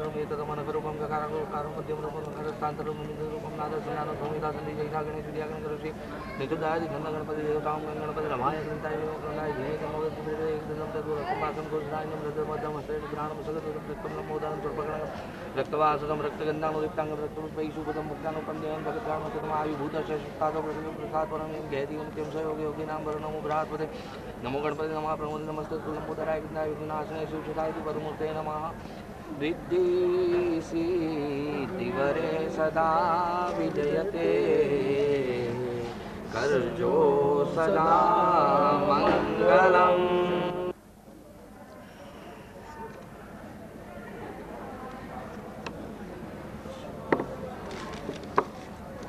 नागरम एतदमन करूपम गकारं कारं मध्यम रूपम नरस्थान्तरं निरूपम नादस्नानो भूमिका संधि जैसा गणेश विद्यागण करोषि नितुदाय गण गणपति देवतां गणपति रमाय गणताय गणनाय धीरे तमोद मेरे एकदम तद्व रक्तपासं गोस्रायनं रजमदम हस्तेन ग्रहणं सगत रक्तं मोदानं सर्पगणं रक्तवासकं रक्तगन्धानं दीप्तांगं रक्तपुष्पै सुपदं मुक्तानुपन्देयं भगत्यां आयुभूतशस्तादो प्रसादपरं गहति नित्यं सहयोगे योगी नाम वरणमो बृहस्पते नमो गणपति नमः प्रमोद नमस्ते लंबोदराय विघ्नाय विघ्नाशनाय शिवशताय परमूर्ते नमः रिद्धि सिद्धिवरे सदा विजयते करजो सदा मंगलम।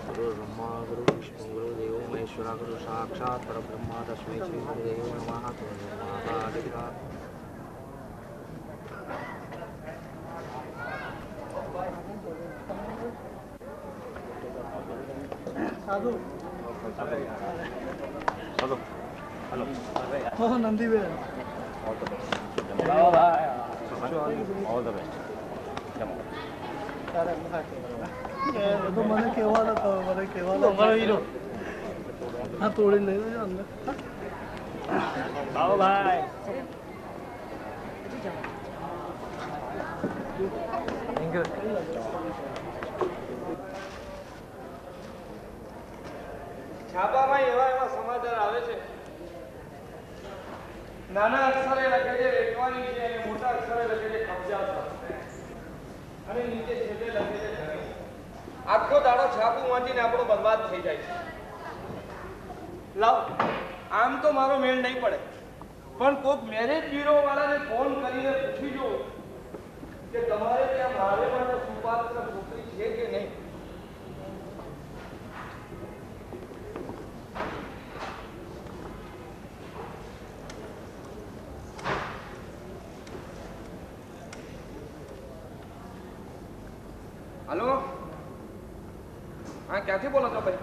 गुरु ब्रह्मा गुरु विष्णु गुरु देवो महेश्वरा गुरु साक्षात् परब्रह्मा तस्मै श्री गुरुदेव नमः। साधु हेलो हेलो हाँ नंदी बे ऑल द बेस्ट तो મને કહેવાના તો મને કહેવાના અમારો હીરો હા તોડી લઈ લેજો અંદર આવો ભાઈ થેન્ક યુ છાપામાં એવા એવા સમાચાર આવે છે નાના અક્ષરે લખે છે વેચવાની છે અને મોટા અક્ષરે લખે છે કબજા અને નીચે છેલ્લે લખે છે જમીન. આખો દાડો છાપું વાંચીને આપણો બરબાદ થઈ જાય છે. લાવ આમ તો મારો મેળ નહીં પડે પણ કોઈક મેરેજ બ્યુરો વાળાને ફોન કરીને પૂછી જો કે તમારે ત્યાં મારે માટે સુપાત્ર છોકરી છે કે નહીં. हेलो हाँ क्या थी बोलो तो भाई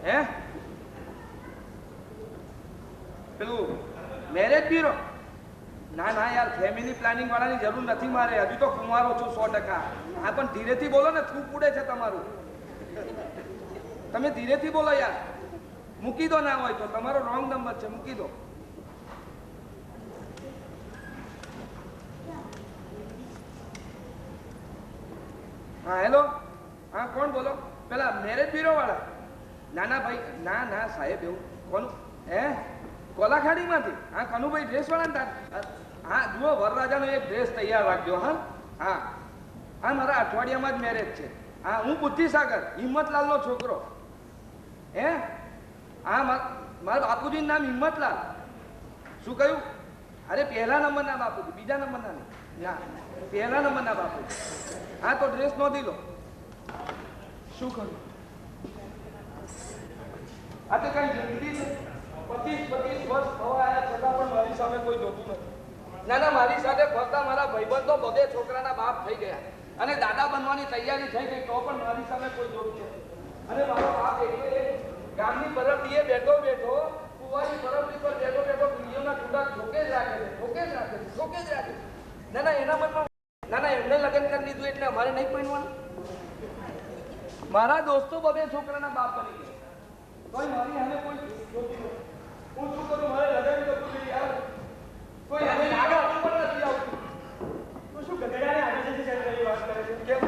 हैं પેલું મેરેજ બ્યુરો ના ના યાર ફેમિલી પ્લાનિંગ વાળાની જરૂર નથી મારે હજુ તો કુંવારો છું 100%. હા પણ ધીરેથી બોલો ને થૂક ઉડે છે તમારું. તમે ધીરેથી બોલો યાર. મૂકી દો ના હોય તો તમારો રોંગ નંબર છે મૂકી દો. हाँ हेलो हाँ कौन बोलो पेला मैरेज ब्यूरो वाला ना ना भाई ना ना साहेब एवं कौन ए कोलाखाड़ी में थी हाँ कनु भाई ड्रेस वाला था हाँ जुओ वरराजा नो एक ड्रेस तैयार रखो हाँ हाँ हाँ मारा अठवाडिया में ज मैरेज है हाँ हूँ बुद्धिसागर हिम्मतलाल नो छोकरो ए हाँ मारा बापूजी नाम हिम्मतलाल शू कहूँ अरे पहला नंबर ना बापूजी बीजा नंबर ना नहीं पहला नंबर ना बापू हाँ तो ड्रेस नोंधी लो शू करूं आ तो कई जिंदगी से 25 वर्ष थवा आया छता पण मारी सामे कोई जोतुं नथी. ना ना मारी साथे फरता मारा भाईबंधो बधे छोकराना बाप થઈ ગયા અને દાદા બનવાની તૈયારી થઈ ગઈ તો પણ મારી સામે કોઈ જોતું નથી. અને મારો બાપ એટલે ગામની પરબડીએ બેઠો બેઠો કુવારી પરબડી પર બેઠો બેઠો બીજોના ટુડા ઠોકે જ રાખે છે ઠોકે જ રાખે છે ઠોકે જ રાખે છે. ના ના એના મનમાં ના ના એમને લગ્ન કરી લીધું એટલે અમારે નહીં પહેરવાનું. મારા દોસ્તો બધે છોકરાના બાપ બની ગયા કોઈ મારી હાલે કોઈ જોતી નથી. હું શું કરું મારે લગ્ન કરવું છે યાર કોઈ હાલે આગળ પણ નથી આવતું. તું શું ગધેડાને આગળ જતી કરી વાત કરે છે કેમ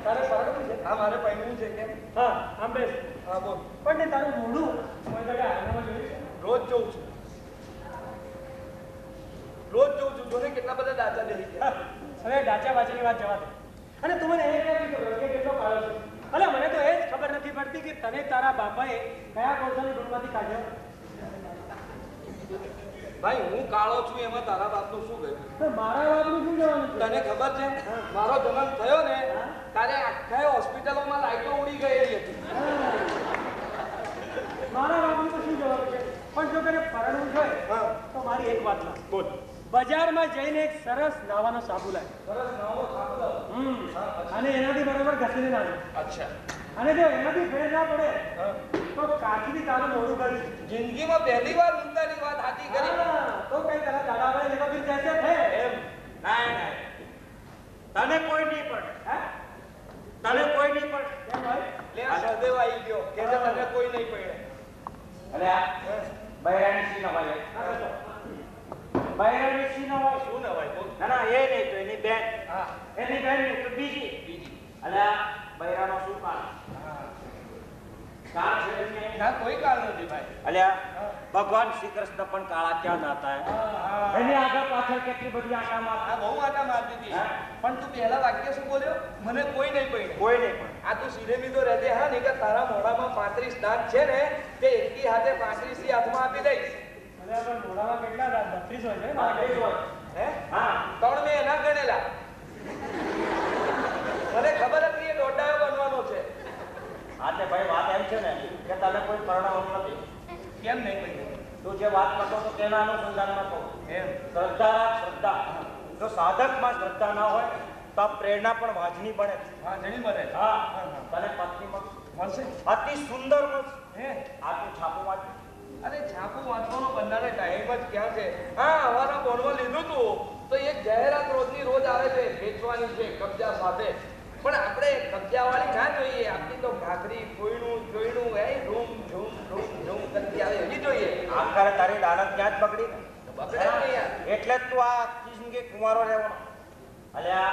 તારે પાડવું છે હા મારે પહેરવું છે કેમ હા આમ બેસ હા બોલ પણ ને તારું મોઢું કોઈ જગ્યાએ આનામાં જોયું છે રોજ જોઉં છું જોને કેટલા બધા દાચા જઈ ગયા. હવે ડાચા વાચાની વાત જવા દે અને તું મને એ કહે કે રોજે કેટલો કાળો છે. અલે મને તો એ જ ખબર નથી પડતી કે તને તારા બાપાએ કયા કોર્સની ડૂબમાંથી કાઢ્યો. ભાઈ હું કાળો છું એમાં તારા બાપનું શું ગયું? તો મારા બાપનું શું જવાનું છે? તને ખબર છે મારો જન્મ થયો ને તારે આખા હોસ્પિટલોમાં લાઈટો ઉડી ગયેલી હતી. મારા બાપનું તો શું જવાનું છે પણ જો તને પરણવું હોય તો મારી એક વાત ના બોલ. બજારમાં જઈને એક સરસ નાવાનો સાબુ લાવ. સરસ નાવો સાબુ અને એનાથી બરાબર ઘસીને નાખો. અચ્છા અને જો એનાથી ફેર ના પડે તો કાચની તારું મોડું કરી. જિંદગીમાં પહેલી વાર મુદ્દાની વાત હાથી કરી તો કઈ તારા દાડા વાળા લેવા બી જશે હે એમ ના ના તને કોઈ નહીં પડે હે તને કોઈ નહીં પડે કેમ ભાઈ લે આ સદેવ આવી ગયો કે છે તને કોઈ નહીં પડે અલે આ બૈરાની સી નવાય બૈરાની સી નવાય શું નવાય બોલ ના ના એ નહીં તો એની બેન હા એની બેન નહીં તો બીજી અલે આ બૈરાનો શું કામ કાળ છે એમને? ના કોઈ કાળ નથી ભાઈ અલ્યા ભગવાન શ્રી કૃષ્ણ પણ કાળા ક્યાં નાતા હે એની આગળ પાછળ કેટલી બધી આટા આ મારતા બહુ આટા મારતી હતી હા? પણ તું પહેલા વાક્ય શું બોલ્યો મને કોઈ નહીં પડે કોઈ નહીં પણ આ તું સીધે મીધો રહેજે હા નહીં કે તારા મોઢામાં 35 દાંત છે ને તે એકી હાથે 35 થી હાથમાં આપી દઈશ અરે પણ મોઢામાં કેટલા દાંત 32 હોય છે ને? હા, એ જ હોય. હે હા ત્રણ મેં એના ગણેલા મને ખબર હતી એ દોડાયો બનવાનો છે હા તે ભાઈ વાત એમ છે ને કે તને કોઈ પરણાવવાનું નથી કેમ નહીં પડે તું જે વાત કરતો તો તેના અનુસંધાનમાં કહું એમ શ્રદ્ધા રાખ શ્રદ્ધા જો સાધકમાં શ્રદ્ધા ના હોય તો આ પ્રેરણા પણ વાજની બને હા જણી મળે હા તને પત્ની મળશે મળશે અતિ સુંદર મળશે હે આ તું છાપું વાંચ અરે છાપુ વાંચવાનો બંધારે ટાઈમ જ ક્યાં છે હા હવાના બોર્ડમાં લીધું તું તો એક જાહેરાત રોજની રોજ આવે છે વેચવાની છે કબજા સાથે પણ આપણે કબજાવાળી ના જોઈએ આપણી તો ભાખરી કોઈનું જોઈનું એ રૂમ ઝૂમ રૂમ ઝૂમ કરતી આવે એવી જોઈએ આખરે તારી દાનત ક્યાં જ બગડી બગડે જ નહીં યાર એટલે જ તું આ આખી જિંદગી કુંવારો રહેવાનો અલ્યા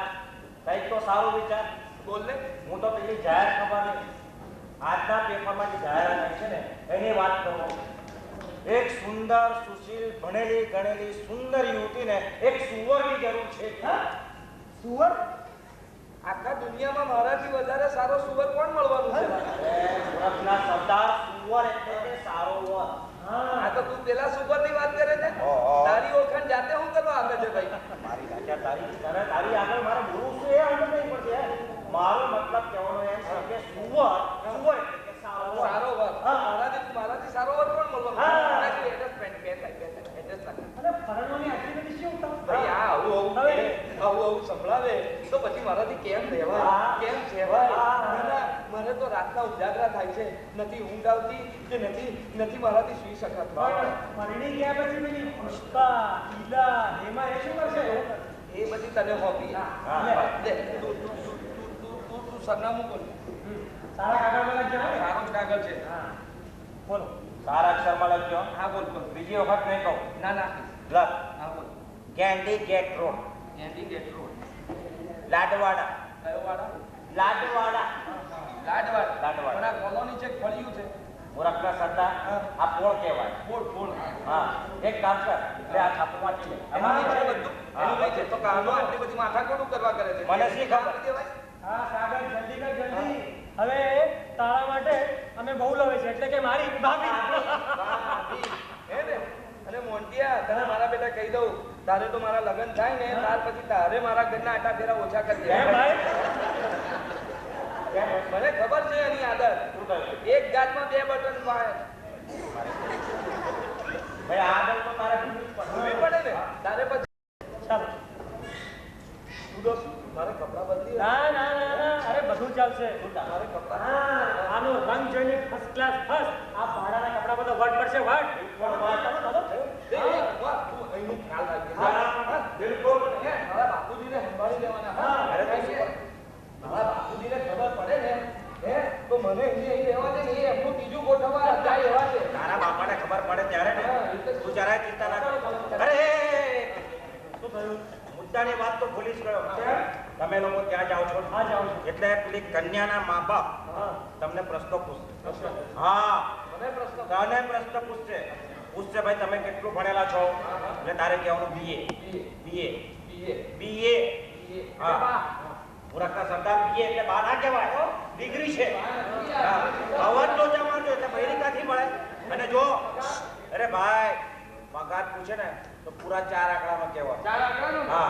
કંઈક તો સારું વિચાર બોલ ને હું તો પેલી જાહેર ખબર નહીં આજના પેપરમાં જે જાહેરાત આવી છે ને એની વાત કરું એક સુંદર સુશીલ ભણેલી ગણેલી સુંદર યુવતીને એક સુવરની જરૂર છે હા? સુવર આખા દુનિયામાં મારાથી વધારે સારો સુવર કોણ મળવાનું છે સુરતના સરદાર સુવર એટલે કે સારો વર આ તો તું પેલા સુવરની વાત કરે છે ઓહો. તારી ઓળખાણ જાતે હું કરવા આપે છે ભાઈ મારી રાજા તારી આગળ મારે બોલવું છે એ આગળ નહીં પડશે મારો મતલબ કહેવાનો એમ છે કે સુવર સુવર એટલે કે સારો વર. સારો વર હા. મારાથી સારો વર કોણ મળવાનું હા. એડ્રેસ એડ્રેસ અરે પરણવાની આટલી બધી શું ઉતાવળ? ભાઈ આ આવું સંભળાવે તો પછી મારાથી કેમ રહેવાય હા. કેમ કહેવાય હા. મને તો રાતના ઉજાગરા થાય છે નથી ઊંઘ આવતી કે નથી મારાથી સુઈ શકાતું પણ પરણી ગયા પછી પેલી પુષ્પા ઈલા એમાં એ શું કરશે એ બધી તને હોબી હા. દે તું સરનામું બોલ સારા કાગળ પર લખજો હો. સારો જ કાગળ છે હા બોલો સારા અક્ષરમાં લખજો હા બોલ બોલ બીજી વખત નહીં કહું ના ના લખ હા બોલ કેન્ડી ગેટ રોડ એન્ડી ગેટ રોડ લાડવાડા કયો વાળા લાડવાડા લાડવાડ લાડવાડ. પણ આ કોલોની છે ફળિયું છે મૂરખના સરદાર આ પોળ કહેવાય બોલ બોલ હા એક કામ કર લે આ છાપું વાંચી લે એમાં નહીં છે બધું હા. એનું નહીં છે તો કાનો આટલી બધી માથાકૂટું કરવા કરે છે મને શી ખબર? આપી દેવાય? હા સાગર જલ્દી કર જલ્દી હવે તારા માટે અમે બહુ લવે છે એટલે કે મારી ભાભી ભાભી. હે ને? અને મોન્ટિયા તને મારા બેટા કહી દઉં તારે તો મારા લગ્ન થાય ને ત્યાર પછી તારે મારા ઘરના આટા ફેરા ઓછા કરી દે હે ભાઈ મને ખબર છે એની આદત શું થયું? એક ગાંઠમાં બે બટન પાય ભાઈ આગળ તો તારે ભૂલવું જ પડે. ઊભી પડે ને તારે પછી ચાલો તું તો શું? મારે કપડાં બદલી ના ના ના ના અરે બધું ચાલશે મારે કપડાં હા આનો રંગ જોઈને ફર્સ્ટ ક્લાસ ફર્સ્ટ આ ભાડાના કપડા બધો વટ પડશે વટ એ, વાહ, તું અહીંનું ખ્યાલ રાખજે. હા, હા, બિલકુલ. હે, મારા બાપુજીને સંભાળી લેવાના. હા, અરે તો કારણ કે મારા બાપુજીને ખબર પડે ને હે, તો મને અહીં રહેવા દે ને એ એમનું બીજું ગોઠવવા જાય એવા છે. તારા બાપાને ખબર પડે ત્યારે ને તું જરાય ચિંતા ના કર અરે શું થયું મુદ્દાની વાત તો ભૂલી જ ગયો તમે લોકો ત્યાં જાઓ છો હા જાઉં છું એટલે પેલી કન્યાના મા બાપ હા તમને પ્રશ્નો પૂછશે પ્રશ્ન. હા મને પ્રશ્ન તને પ્રશ્ન પૂછશે ભાઈ તમે કેટલું ભણેલા છો એટલે તારે કહેવાનું BA BA, BA BA, BA BA. હા. એટલે બા. મૂરખના સરદાર બીએ એટલે બા ના કહેવાય ડિગ્રી છે હા અવાજ તો જમાડજો એટલે બૈરી કાથી મળે અને જો અરે ભાઈ પગાર પૂછે ને તો પૂરા 4 આંકડામાં કહેવાનું ચાર આંકડાનો ને? હા.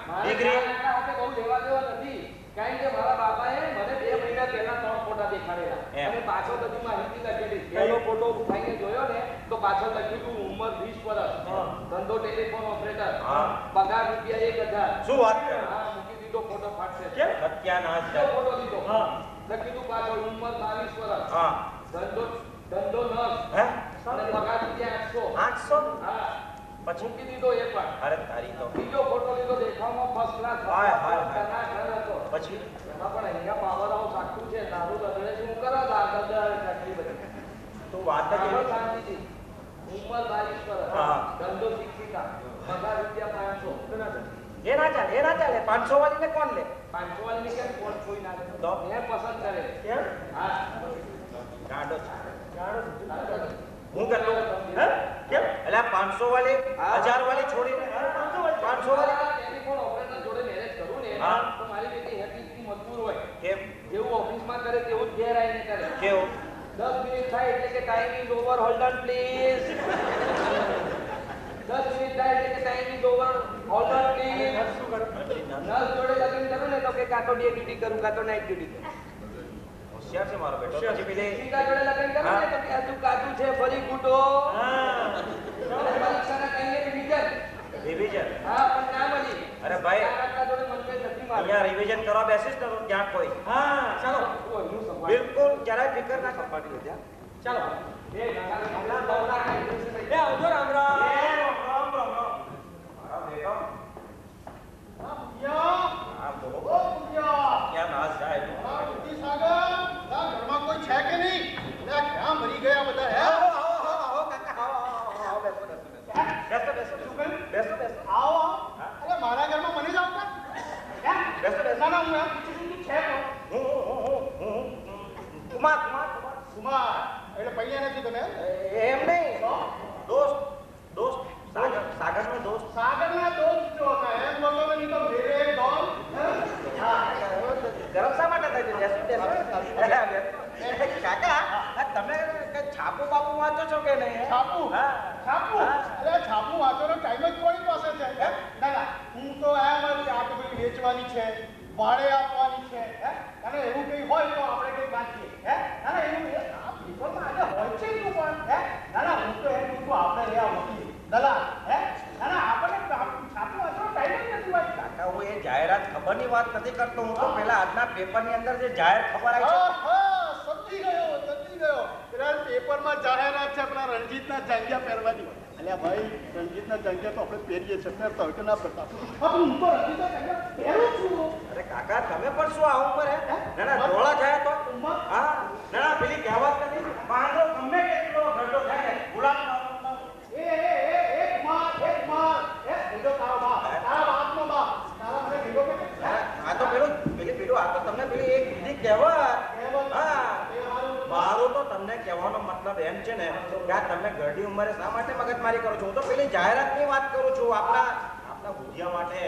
મારે ડિગ્રી. ચાર આંકડા સાથે બહુ લેવા દેવા નથી. કારણ કે મારા બાપાએ મને 2 મહિના પહેલા 3 ફોટા દેખાડેલા એમ. અને પાછળ બધી માહિતી લખેલી પહેલો ફોટો ઉઠાઈને જોયો ને તો પાછળ લખ્યું હતું ઉંમર 20 વર્ષ હા. ધંધો ટેલિફોન ઓપરેટર હા. પગાર રૂપિયા 1000 શું વાત કરે હા મૂકી દીધો ફોટો ફાટશે કેમ? સત્યાનાશ બીજો છે. ફોટો લીધો હા. લખ્યું હતું પાછળ ઉંમર 22 વર્ષ હા ધંધો નસ હે અને પગાર રૂપિયા 800 800 હા પછી મૂકી દીધો એક વાર. અરે તારી તો બીજો ફોટો લીધો, દેખાવમાં ફર્સ્ટ ક્લાસ. હાય, હાય, હાય. ના ઘર હતો. પછી એમાં પણ અહીંયા પાવર હાઉસ આખું છે. તારું બગડે શું કરો? આટલી બધી તું વાત જ આવો એવી. શાંતિથી. ઉંમર 22 વર્ષ. હા. ધંધો શિક્ષિકા. પગાર ₹500. એ ના ચાલે 500 વાળીને કોણ લે? 500 વાળી કેમ કોણ કોઈ ના લે? તો? મેં પસંદ કરે. કેમ? હા. ગાંડો છે. ગાંડો. હું કરતો હે કેમ એટલે 500 વાળી 1000 વાળી છોડીને 500 વાળી ટેલિફોન ઓપરેટર જોડે મેરેજ કરું ને હા. તો મારી બેટી હેપી મજબૂર હોય. કેમ જેવું ઓફિસમાં કરે તેવું જ ઘેર આવીને કરે. કેવું 10 મિનિટ થાય એટલે કે time is over, hold on please. 10 minute થાય એટલે કે time is over, hold on please. શું કરો? નર્સ જોડે લગ્ન કરું ને તો કે કાં તો ડે ડ્યુટી કરું કાં તો નાઇટ ડ્યુટી કરું. હોશિયાર છે મારો બેટો પછી પેલી શિક્ષિકા જોડે લગ્ન કરું ને તો કે તું કાચું છે ફરી ગુટો. હા પરીક્ષાના ટાઈમે રિવિઝન. રિવિઝન હા પણ ના મળી. અરે ભાઈ તારા જોડે મન કઈ નથી મારું. અહીંયા રિવિઝન કરવા બેસીસ ને તો ત્યાં કોઈ હા ચાલો ઓયનું સંભાળ. બિલકુલ જરાય ફિકર ના કપાટી લે ત્યાં ચાલો એ ગામડા બહુના કાઢી છે. એ આવજો રામ રામ. આ બોલો ક્યાં નાશ જાય મારા ઘરમાં મને જ આવતા ના ના હું એમ પૂછું છું છે કુમાર કુમાર એટલે પૈયા નથી તમે એમ નહીં દોસ્ત સાગરનો દોસ્ત સાગરના દોસ્ત જો હતા એમ બોલો ને નહીં તો મેરે દોલ ગરમ શા માટે થાય છે કાકા તમે છાપુ બાપુ વાંચો છો કે નહીં છાપુ હા છાપુ અરે છાપુ વાંચવાનો ટાઈમ જ કોની પાસે છે ના ના હું તો એમ જ આ તો બધી વેચવાની છે ભાડે આપવાની છે અને એવું કંઈ હોય તો આપણે કંઈ વાંચીએ ના ના એવું આ પેપરમાં આજે હોય છે શું પણ ના ના હું તો એમ કહું છું આપણે રહ્યા વકીલ દલાલ ના ના આપણને છાપુ વાંચવાનો ટાઈમ જ નથી હોય કાકા હું એ જાહેરાત ખબરની વાત નથી કરતો હું તો પેલા આજના પેપરની અંદર જે જાહેર ખબર આવી છે સમજી ગયો પેલા પેપરમાં જાહેરાત છે આપણા રણજીતના જાંગિયા પહેરવાની અલ્યા ભાઈ રણજીતના જાંગિયા તો આપણે પહેરીએ છીએ પહેરતા હોય કે ના પહેરતા હું તો રણજીતના જાંગિયા પહેરું છું અરે કાકા તમે પણ શું આવું કરે ના ડોળા થાય તો હા ના પેલી કહેવત નથી પાંદડો ગમે કેટલો ઘરડો થાય ગુલાબ એક માર બીજો તારો બાપ તારા બાપનો બાપ તારા મને બીજો કે આ તો પેલું આ તો તમને પેલી એક બીજી કહેવત હા મારું તો તમને કહેવાનો મતલબ એમ છે ને કે આ તમે ઘરડી ઉંમરે શા માટે મગજમારી કરો છો હું તો પેલી જાહેરાતની વાત કરું છું આપણા ભુજિયા માટે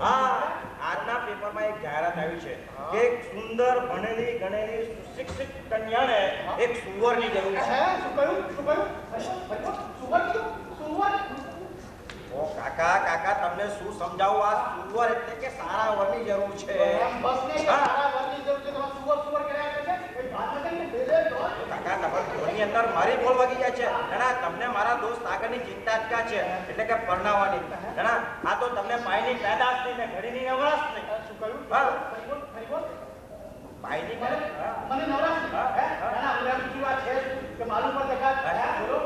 હા આજના પેપરમાં એક જાહેરાત આવી છે કે એક સુંદર ભણેલી ગણેલી સુશિક્ષિત કન્યાને એક સુવરની જરૂર છે સુવર ઓ કાકા તમને શું સમજાવું આ સુવર એટલે કે સારા વરની જરૂર છે બસ ને સારા વરની જરૂર છે તમે સુવર કર્યા છે કોઈ વાત નથી બેલે દોર કાકા તમારી અંદર મારી બોલ વાગી જાય છે ના તમને મારા દોસ્ત આગળની ચિંતા જ ક્યાં છે એટલે કે પરણાવવાની ના આ તો તમને પાયની પેદાશ નહીં ને ઘડીની નવરાશ નહીં શું કહ્યું હા ફરી બોલ પાયની મને નવરાશ ના હું એમ પૂછું આ છે કે માલુમ પર દેખા બોલો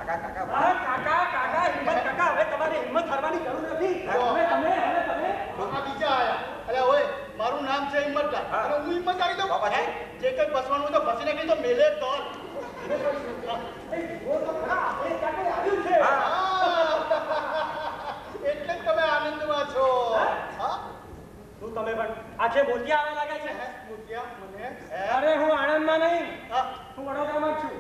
કાકા હા કાકા હિંમત કાકા હવે તમારે હિંમત હારવાની જરૂર નથી તમે આ બીજા આયા અરે ઓય મારું નામ છે હિંમતદાર અને હું હિંમત આવી દઉં બાપા જી. જે કઈ બસવાનું તો બસી નાખી તો મેલે દોર એટલે જ તમે આનંદમાં છો હા શું તમે પણ આખે મોતિયા આવે લાગે છે મુખ્યા મને અરે હું આણંદમાં નહીં હા હું વડોદરામાં જ છું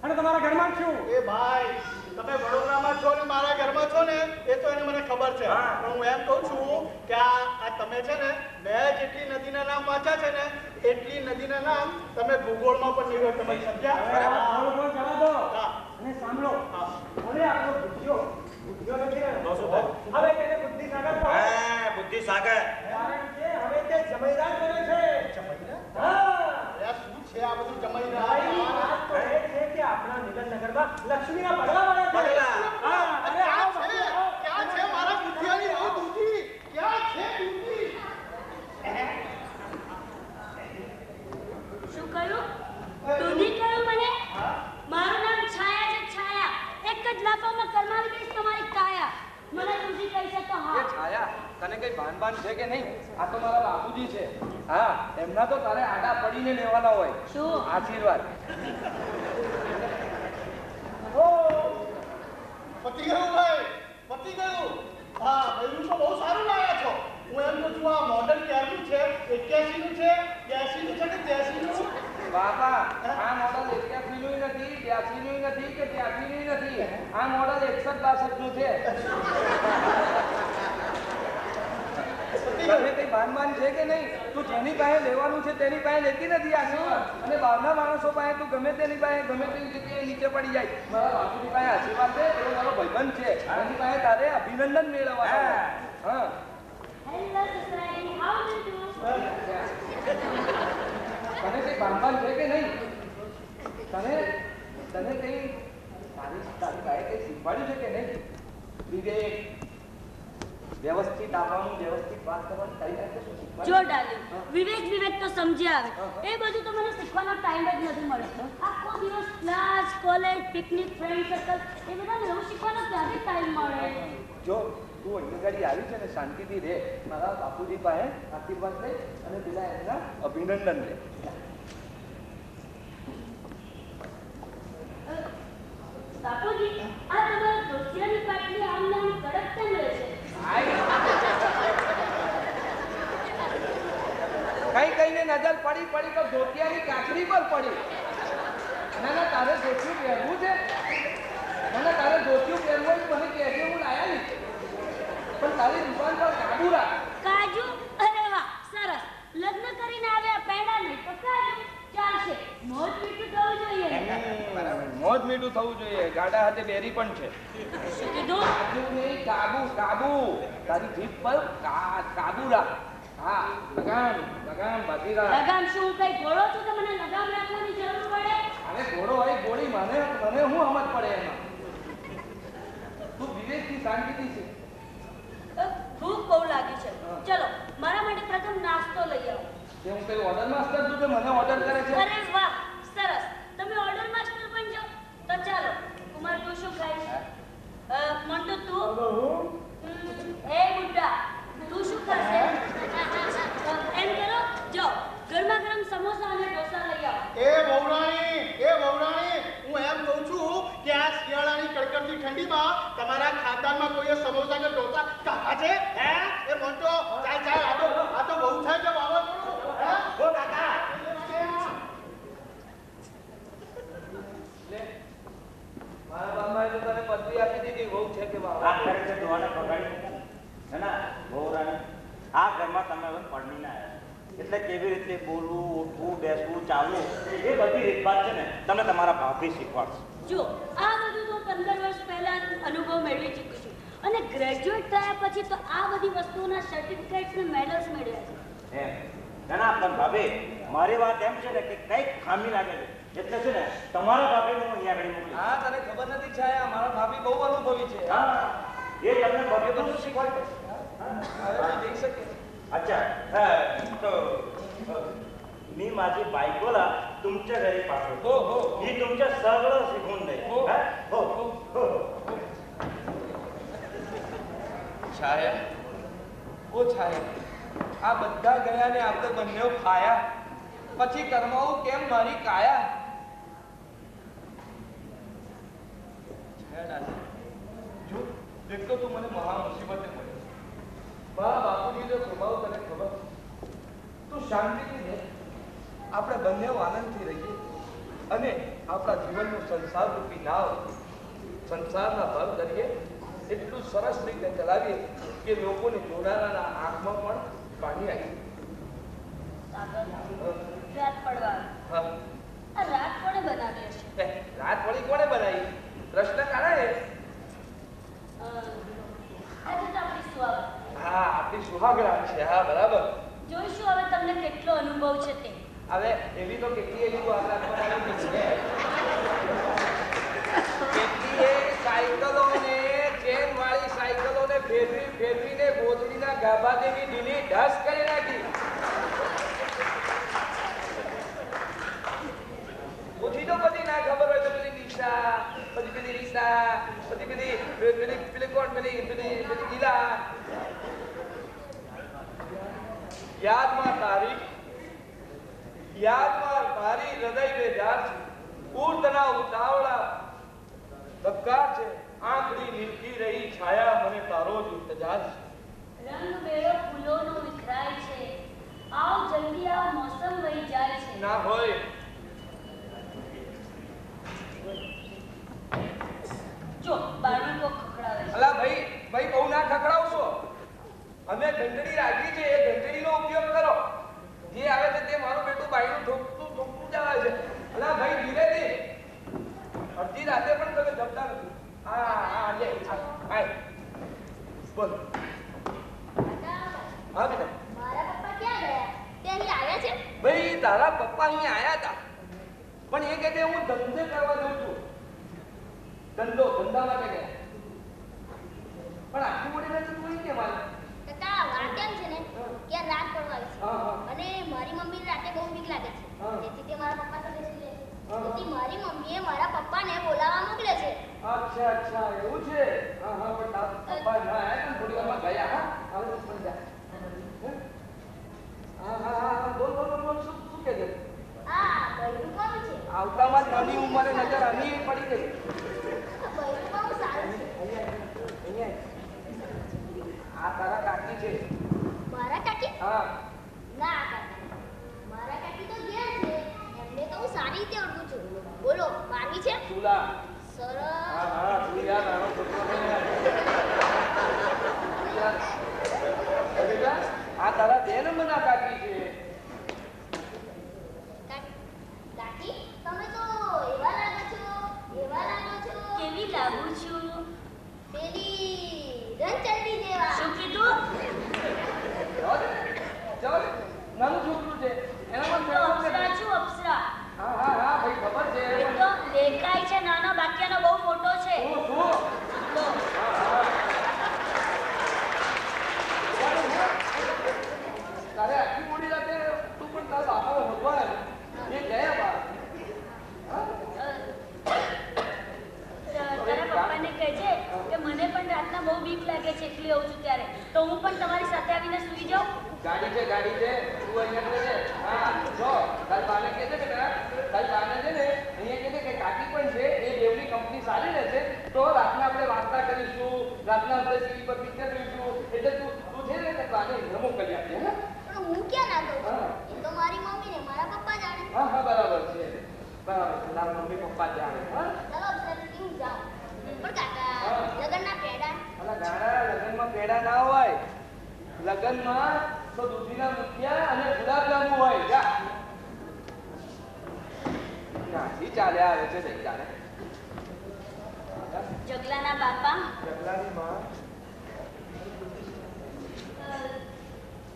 અને તમારા ઘરમાં જ છું એ ભાઈ તમે વડોદરામાં છો ને મારા ઘરમાં છો ને એ તો એને મને ખબર છે હા. પણ હું એમ કહું છું કે આ તમે છે ને મેં જેટલી નદીના નામ વાંચ્યા છે ને એટલી નદીના નામ તમે ભૂગોળમાં પણ નહીં હોય તમે સમજ્યા મારો ફોન જવા દો હા. અને સાંભળો મને આપણો બુદ્ધિઓ નથી રહ્યો. તો શું થાય? હવે તેને બુદ્ધિ સાગર કહો. હા બુદ્ધિ સાગર કારણ કે હવે તે જમાઈદાર બને છે જમાઈદાર? હા અરે શું છે આ બધું ભાઈ, જમાઈ વાત તો એ છે કે આપણા નિગમનગરમાં લક્ષ્મીના બગલા મળે છે. બગલા. હા, અરે આવો, ક્યાં છે આવો. ક્યાં છે મારા બુદ્ધિયાની આ બુદ્ધિ ક્યાં છે બુદ્ધિ શું કહ્યું? દૂધી કહ્યું મને? મારું નામ છાયા છે, છાયા. એક જ લાફામાં કરમાવી દઈશ તમારી હા એમના તો તારે આડા પડીને લેવાના હોય શું? આશીર્વાદ. પતી ગયું ભાઈ, પતી ગયું. હા ભાઈ તો બહુ સારું લાયા છો. હું એમ કહું છું આ મોડલ ક્યારનું છે? 81 નું છે, 82 નું છે કે 83 નું? બાપા આ મોડલ 81 નું નથી, 82 નું નથી કે 83 નું નથી. આ મોડલ 61-62 નું છે. તમે કઈ બાન છે કે નહીં? તું જેની પાસે લેવાનું છે તેની પાસે લેતી નથી આશીર્વાદ. અને બહારના માણસો પાસે તું ગમે તેની પાસે ગમે તેની જગ્યાએ નીચે પડી જાય. મારા બાપુની પાસે આશીર્વાદ છે, એવો મારો ભાઈબંધ છે, એની પાસે તારે અભિનંદન મેળવવા. હા hello society, how do you do? તને કઈ બાંધવાન છે કે નહીં? તને કઈ તારી પાસે કઈ શીખવાડ્યું છે કે નહીં? વિવેક, વ્યવસ્થિત આવવાનું, વ્યવસ્થિત વાત કરવાની તારી પાસે શું શીખવાડ્યું? જો ડાર્લિંગ, વિવેક તો સમજ્યા આવે. એ બધું તો મને શીખવાનો ટાઈમ જ નથી મળતો. આખો દિવસ class, college, picnic, friend circle, એ બધા નવું શીખવાનો ક્યાંથી ટાઈમ મળે? જો તું અહીંયા ગાડી આવી છે ને શાંતિથી રહે. મારા બાપુજી પાસે આશીર્વાદ લે અને પેલા એમના અભિનંદન લે. બાપુજી, આ તમારા દોસ્તિયાની પાટલી આમ નામ કડક કેમ રહે છે? કઈ કઈને નજર પડી તો ધોતિયાની કાકડી પર પડી. ના તારે ધોતિયું પહેરવું છે? ના તારે ધોતિયું પહેરવું હોય તો મને કહેજે, હું લાયા નહીં. પણ તારી દુકાન પર કાબુ રાખ. કાજુ? અરે વાહ, સરસ. લગ્ન કરીને આવ્યા પેડા નહીં તો કાજુ ચાલશે. મોજ મીઠું થવું જોઈએ. મોજ મીઠું થવું જોઈએ. ગાડા હાથે બેરી પણ છે. શું કીધું? કાજુ નહીં, કાબુ. તારી જીભ પર કાબુ રાખ. હા, લગામ બાંધી રાખ. લગામ શું હું કઈ ઘોડો છું કે મને લગામ રાખવાની જરૂર પડે? અરે ઘોડો હોય ગોળી, મને શું સમજ પડે એમાં? તું વિવેકથી શાંતિથી છે. ભૂખ બહુ લાગી છે. ચલો મારા માટે પ્રથમ નાસ્તો લઈ આવો. કે હું કઈ ઓર્ડર માસ્ટર છું કે મને ઓર્ડર કરે છે? અરે વાહ, સરસ. તમે ઓર્ડર માસ્ટર પણ છો. તો ચાલો, કુમાર તું શું ખાઈશ? મંટુ તું? એ બુड्ढा તું શું ખાશે? એમ કરો, જાઓ ગરમા ગરમ સમોસા અને ઢોસા લઈ આવો. એ બહુરાણી, હું એમ કહું છું કે આ શિયાળાની કડકડતી ઠંડીમાં તમારા ખાનદાનમાં કોઈએ સમોસા કે ઢોસા ખાધા છે? હે એ મોટો ચાલ આ તો બહુ થાય છે વાવાઝોડું. હે ઓ કાકા, મારા બાપાએ તો તને પદવી આપી દીધી. બહુ છે કે આ કરે છે દોવાને પકડી હે ના બહુ રાણી. આ ઘરમાં તમે હવે પડની ના આવ્યા એટલે કેવી રીતે બોલવું, ઉઠવું, બેસવું, ચાલવું એ બધી રીતભાત છે ને તમને તમારા ભાભી શીખવાડશે. જો આ બધું તો 15 વર્ષ પહેલા અનુભવ મેળવી ચૂકી છું અને ગ્રેજ્યુએટ થયા પછી તો આ બધી વસ્તુઓના સર્ટિફિકેટ્સ ને મેડલ્સ મેળવ્યા છે. એમ ના પણ ભાભી મારી વાત એમ છે ને કે કંઈક ખામી લાગે છે એટલે છે ને તમારા ભાભીને હું અહીંયા આગળ મોકલી. હા, તને ખબર નથી છાયા, મારા ભાભી બહુ અનુભવી છે. હા એ તમને બધું શીખવાડશે. હવે તું જઈ શકે. अच्छा तो मी माझी बायकोला तुमच्या घरी पाठवतो. हो. मी तुमच्या सगळं शिकवून देईन. हो. हा? हो. છાયા, આ બધા ગયા ને આપણે બંને ખાયા, પછી કરમાવું કેમ મારી કાયા? છાયા દાદી, જો એક તો તું મને મહા મુસીબતે મળી. મારા બાપુજીનો સ્વભાવ તને ખબર. તું શાંતિથી રહે, આપણે બંને આનંદથી રહીએ અને આપણા જીવનનું સંસાર રૂપી નાવ સંસારના ભર કરીએ એટલું સરસ રીતે ચલાવીએ કે લોકોને જોનારાના આંખમાં પણ પાણી આવી. રાત પડવા હા, આ રાત કોણે બનાવી હશે? રાત વળી કોણે બનાવી? પ્રશ્ન કાઢે. આજે તો આપણી સુહાગ. હા, આપણી સુહાગરાત છે. હા, બરાબર. જોઈશું હવે તમને કેટલો અનુભવ છે તે. હવે એવી તો કેટલી એવી સુહાગરાત બનાવી છે. કેટલીએ સાયકલોને, ચેન વાળી સાયકલોને ફેરવીને ગોદડીના ગાભા જેવી ઢીલી ઢસ કરી નાખી. પૂછી તો બધી ના ખબર હોય તો પેલી દિશા, પછી પેલી રીતા, પછી પેલી કોણ પેલી ગીલા. યાદમાં તારીખ યાદમાં તારી હૃદય બેજાર છે ઉર્દના ઉતાવળા ધબકાર છે આંખની નીલકી રહી છાયા મને તારો જ ઇંતજાર છે રંગ બેડો ફૂલોનો વિખરાય છે આવ જલ્દી આવ મોસમ વહી જાય છે ના હોય જો બારણું કો ખખડાવે છે અલા ભાઈ ભાઈ બહુ ના ખખડાવશો અમે ઘંટડી રાખી છે એ ઘંટડીનો ઉપયોગ કરો જે આવે છે તે મારું બેટું બાઈનું ઠોકતું જ આવે છે અલા ભાઈ ધીરેથી અડધી રાતે પણ તમે જમતા નથી હા લે આય બોલ હા બેટા મારા પપ્પા ક્યાં ગયા તે અહીં આવ્યા છે ભાઈ તારા પપ્પા અહીં આયા હતા પણ એ કહે છે હું ધંધે કરવા જઉં છું ધંધા માટે ગયા પણ આટલી મોટી રાતે તું અહીં કેમ આવ્યો કાકા વાત કેમ છે ને કે રાત પડવા આવી હા, હા. છે અને મારી મમ્મી રાતે બહુ બીક લાગે છે હા. તેથી તે મારા પપ્પા સાથે બેસી લે હા. તેથી મારી મમ્મીએ મારા પપ્પાને બોલાવવા મોકલે છે અચ્છા એવું છે હા પણ તારા પપ્પા ના આયા ને થોડી વારમાં ગયા હા હવે તું પણ જા હા બોલ શું કહે છે આ બૈરું કોણ છે આવતામાં જ નાની ઉંમરે નજર આની પડી ગઈ બૈરું બહુ સારું છે અહીંયા આ તારા કાકી છે મારા કાકી હા ના કાકા મારા કાકી તો ગયા છે એમને તો હું સારી રીતે ઓળખું છું બોલો મારવી છે સુલા સરસ હા તું યાર નાનો છોકરો છે યાર બેટા આ તારા બે નંબરના કાકી છે કાકી તમે તો એવા લાગો છો કેવી લાગુ છું પેલી રણચંડી જેવા શું કીધું ચાલ નાનું છોકરું છે એના પર અપ્સરા છું અપ્સરા હા ભાઈ ખબર છે એ તો દેખાય છે નાનો બાકીનો બહુ મોટો છે શું તો તારે આટલી મોડી રાતે તું પણ તારા બાપાને ભગવાન એ ગયા બા તારા પપ્પાને કહેજે કે મને પણ રાતના બહુ બીક લાગે છે એકલી હોઉં છું ત્યારે તો હું પણ તમારી સાથે આવીને સૂઈ જાઉં ગાડી છે તું અહીંયા છે હા જો તારી બાને કહે છે બેટા તારી બાને છે ને અહીંયા કહે છે કે કાકી પણ છે એ બેવની કંપની સારી રહેશે તો રાતના આપણે વાર્તા કરીશું રાતના આપણે ટીવી પર પિક્ચર જોઈશું એટલે તું છે ને તે બાને રમો કરી આપજે હા પણ હું ક્યાં ના હા. કહું એ તો મારી મમ્મી ને મારા પપ્પા જાણે હા બરાબર છે તારા મમ્મી પપ્પા જાણે હા ચાલો અપ્સરાથી હું જાઉં પણ કાકા હા. લગનના પેડા અલા ગાડા લગનમાં પેડા ના હોય લગનમાં તો દૂધીના મુઠિયા અને ગુલાબજાંબુ હોય જા ઈ ચાલ્યા આવે છે નહીં ચાલે જગલાના બાપા જગલાની માં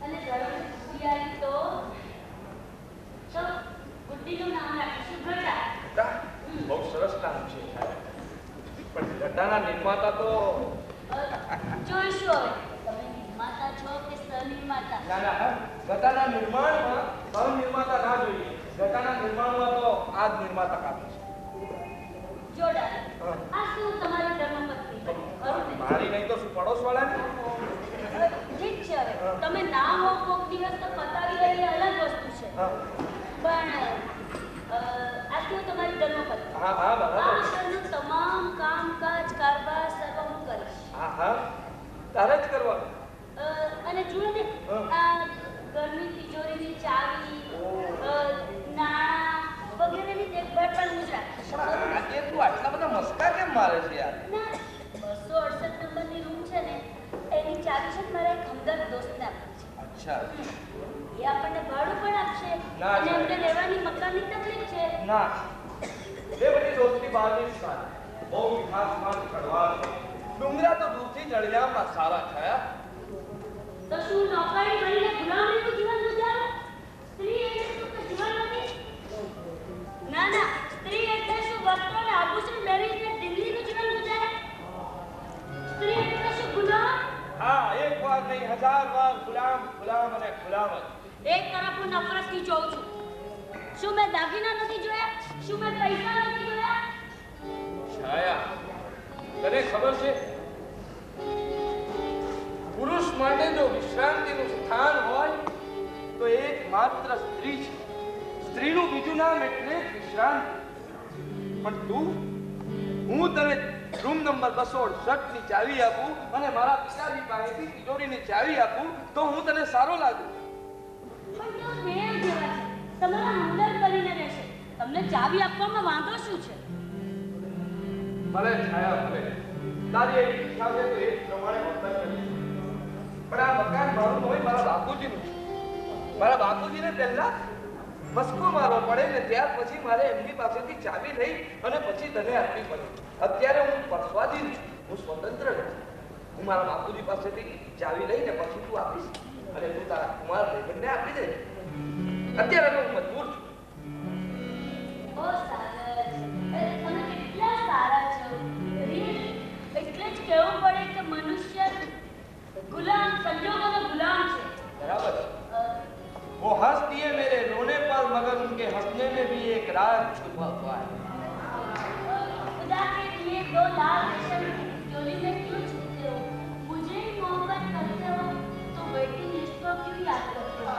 અને ધર્મ સુયારી તો ગુડ્ડીનું નામ રાખીશું ગટા બહુ સરસ નામ છે પણ ગટાના નિર્માતા તો જોઈશું હવે તમે નિર્માતા છો કે સહનિર્માતા ના ગટાના નિર્માણમાં સહનિર્માતા ના જોઈએ ગટાના નિર્માણમાં તો આ જ નિર્માતા કાપે છે જોડા હા. આ શું તમારી ધર્મપત્ની બની ખરું ને મારી નહીં તો શું પડોશ વાળાની ઠીક છે હવે તમે ના હો કોક દિવસ તો પતાવી લઈએ અલગ વસ્તુ છે હા પણ આ શું તમારી ધર્મપત્ની હા આ બરાબર ઘરનું તમામ કામકાજ કારભાર સર્વ હું કરીશ હા તારે જ કરવાનું અને જુઓ ને હા. આ ઘરની તિજોરીની ચાવી નાણાં વગેરેની દેખભાળ પણ હું જ રાખીશ પણ આજે તું આટલા બધા મસ્કા કેમ મારે છે યાર ના 268 નંબરની રૂમ છે ને એની ચાવી છે ને મારા એક હમદર્દ દોસ્તને આપી છે અચ્છા એ આપણને ભાડું પણ આપશે ના, અને ના. અમને રહેવાની મકાનની તકલીફ છે ના એ બધી દોસ્તી બહારની જ સારી બહુ મીઠાશમાં કડવાશ ડુંગરા તો દૂરથી જળિયામાં સારા થયા તો શું નોકરી કરીને ગુલામીનું જીવન ગુજારો સ્ત્રી એટલે શું કે જીવન નથી ના સ્ત્રી એટલે શું વસ્ત્રો અને આભૂષણ પહેરીને દિલ્હીનું જીવન ગુજારે સ્ત્રી એટલે શું ગુલામ હા એક વાર નહીં 1000 વાર ગુલામ અને ગુલામ જ એક તરફ હું નફરતથી જોઉં છું શું મેં દાગીના નથી જોયા શું મેં પૈસા નથી જોયા છાયા તને ખબર છે પુરુષ માટે જો વિશ્રાંતિનું સ્થાન હોય તો એક માત્ર સ્ત્રી છે સ્ત્રીનું બીજું નામ એટલે જ વિશ્રાંતિ. પણ તું, હું તને રૂમ નંબર 268 ની ચાવી આપું અને મારા પિતાજી પાસેથી તિજોરીની ચાવી આપું તો હું તને સારો લાગુ? પણ તેઓ સ્નેહ જેવા છે, તમારા અંદર કરીને રહેશે. તમને ચાવી આપવામાં વાંધો શું છે? ભલે છાયા, ભલે તારી એવી ઈચ્છા છે તો એ જ પ્રમાણે વર્તન કરીશ. પણ આ મકાન મારું હોય, મારા બાપુજીનું છે. મારા બાપુજીને પહેલા મસ્કો મારવો પડે ને ત્યાર પછી મારે એમની પાસેથી ચાવી લઈ અને પછી તને આપવી પડે. અત્યારે હું પરસ્વાધીન છું, હું સ્વતંત્ર નથી. હું મારા બાપુજી પાસેથી ચાવી લઈને પછી તું આપીશ અને તું તારા કુમાર ભાઈબંધને આપી દે. અત્યારે તો હું મજબૂર છું. ઓ સાગર, તમે કેટલા સારા છો. Really? એટલે જ કહેવું પડે કે મનુષ્ય ગુલામ, સંજોગોનો ગુલામ છે. बराबर. वो हंस दिए मेरे रोने पर मगर उनके हंसने में भी एक राज छुपा हुआ है. खुदा के दिए दो लाल रेशम की चोली में क्यों छुपते हो? मुझे ही मोहब्बत करते हो तो वेटिंग लिस्ट को क्यों याद करते हो?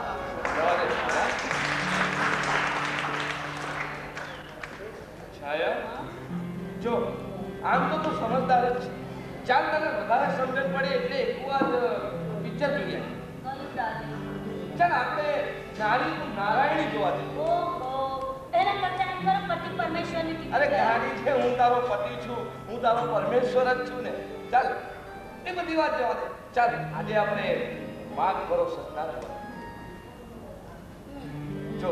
छाया, जो આમ તો તું સમજદાર જ છે. ચાલ તને વધારે સમજણ પડે એટલે એકવાર પિક્ચર જોઈએ. કયું darling? ચાલ આપણે નારીનું નારાયણી જોવા જઈએ. ઓહો, એના કરતા એમ કરો પતિ પરમેશ્વરની picture. અરે ગાડી છે, હું તારો પતિ છું, હું તારો પરમેશ્વર જ છું ને. ચાલ એ બધી વાત જવા દે. ચાલ આજે આપણે વાઘ ભરો સસલા જોવા. જો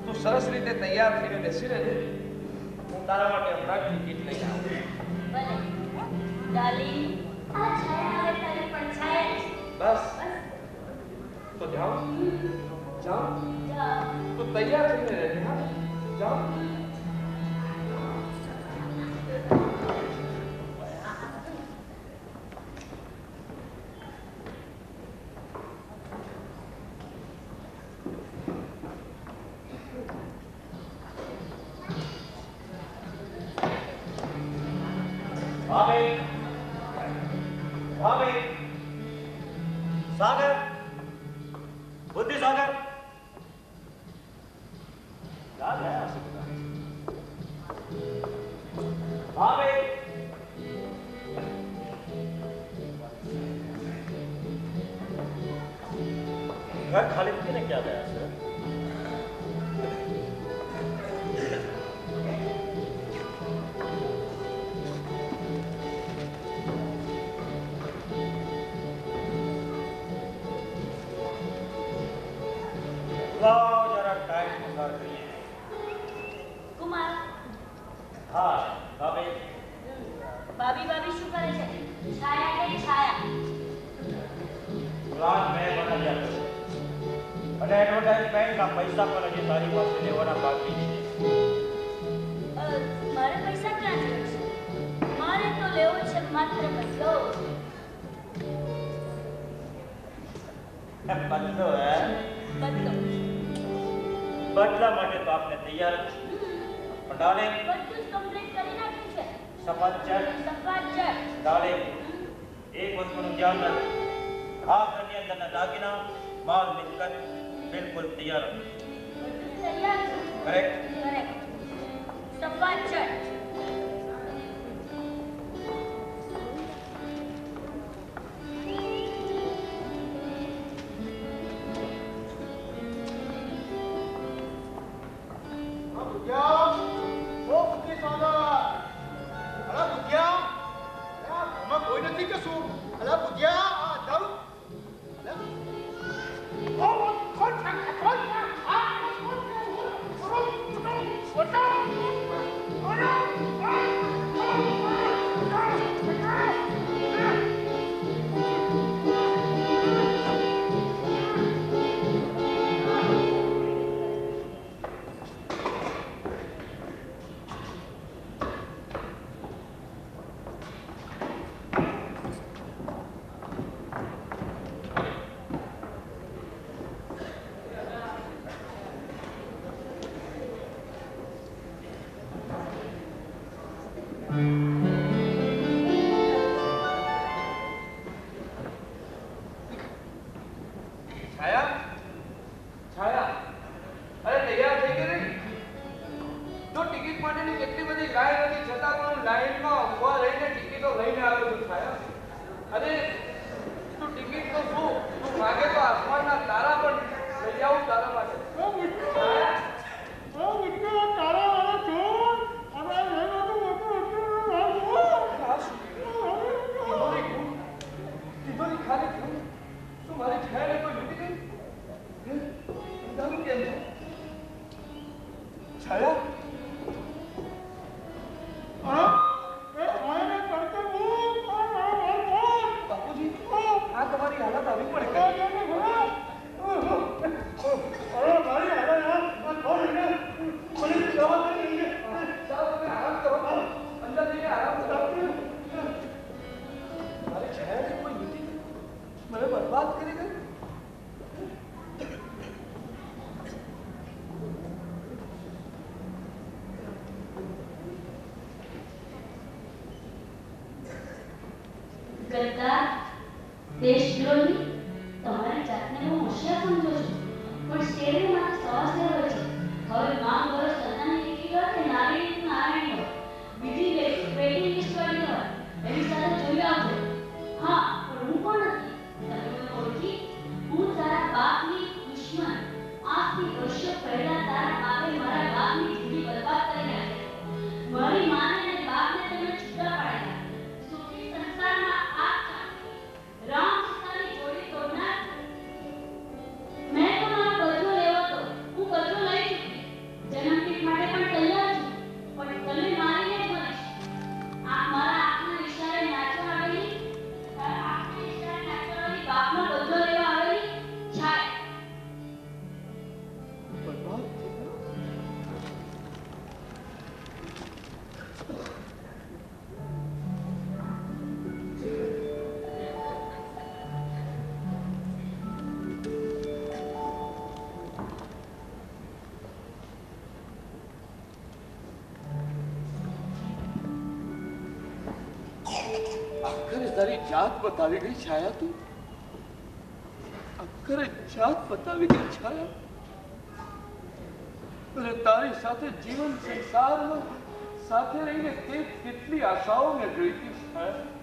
તું સરસ રીતે તૈયાર થઈને બેસી રહેજે. હું તારા માટે હમણાં ટિકિટ લઈ આવું. ભલે darling, આ છાયા હવે તારી પડછાયા છે. બસ તો જાઓ, જાઓ. જાઓ. તો તૈયાર થઈને રહેજે. હા, જાઓ. सागर, बुद्धि सागर, क्या गया हाँ भाई घर खाली ने क्या गया सर? लाओ जरा टाइम पसार करिए. કુમાર, हाँ भाभी ભાભી ભાભી શું કરે છે? છાયા કે છાયા? પ્લાન મેં બના दिया था. અને એડવર્ટાઇઝમેન્ટના પૈસા પણ હજી તારી પાસે લેવાના બાકી છે. મારે પૈસા ક્યાંથી મળશે? મારે તો લેવો છે માત્ર બદલો. બદલો હે? બદલો. બદલા માટે તો આપણે તૈયાર જ છીએ. પણ ડાર્લિંગ, બધું જ કમ્પ્લીટ કરી નાખ્યું છે. સફરજન સફરજન. ડાર્લિંગ, એક વસ્તુનું ધ્યાન રાખ. આ ઘરની અંદરના દાગીના, માલ મિલકત બિલકુલ તૈયાર છે. બધું તૈયાર છે. કરેક્ટ? કરેક્ટ. સફરજન. કોઈ નથી કે શું? અલા બુધિયા, આ દારૂ કેમ છો? છાયા બાપુજી આ તમારી હાલત આવી પડે આરામ કરો અંદર જઈને આરામ કરો મારી છાયાની કોઈ નીતિ મને બરબાદ કરી ગઈ ગદ્દાર દેશદ્રોહી તમારી જાતને બહુ હોશિયાર સમજો છો પણ શેરને માટે સવા શેર હોય છે હવે માંગ કરો સંતાનની ટીકી કરો કે નારાયણ બીજી વેટિંગ લિસ્ટ વાળી હોય એની સાથે જોઈ આવજો હા પણ હું કોણ નથી તમે મને ઓળખી હું તારા બાપની દુશ્મન આજથી વર્ષો પહેલા તારા બાપે મારા બાપની જિંદગી બરબાદ કરી નાખી મારી માને અને બાપને તમે છૂટા પાડ્યા સુખી સંસારમાં રામ સીતાની જોડી તોડનાર મેં તો મારો બદલો લેવો તો હું બદલો લઈ ચૂકી જન્મદિન માટે પણ તૈયાર છું પણ તમે મારીને જ મરીશ આ મારા આંખના ઈશારે નાચવા આવેલી બાપનો બદલો લેવા આવેલી છાય બરબાદ આખરે તારી જાત બતાવી ગઈ છાયા તું આખરે જાત બતાવી ગઈ છાયા અને તારી સાથે જીવન સંસારમાં સાથે રહીને તે કેટલી આશાઓ મેં જોઈ હતી છાયા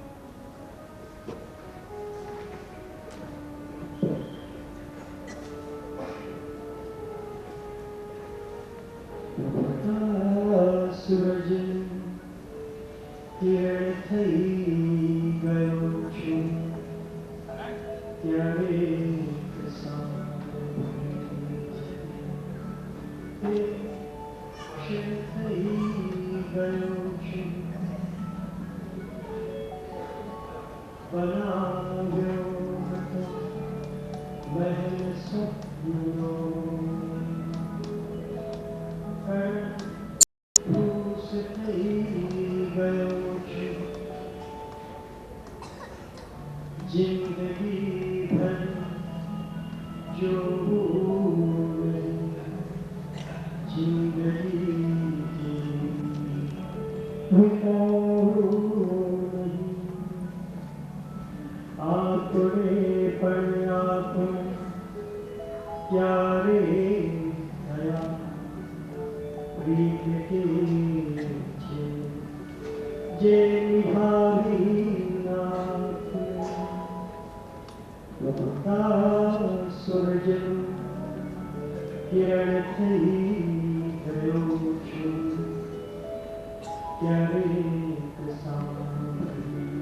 સૂરજ કિરણ થઈ ગયો છું ત્યારે થઈ ગયો છું બનાવ્યો હતો મહેલ સપનો जिंदगी भर जो जिंदगी आपने पण आपने क्यारे थया प्रीत के जे निभावी સૂરજ કિરણ થઈ ગયો છું ક્યારેક સાંભળી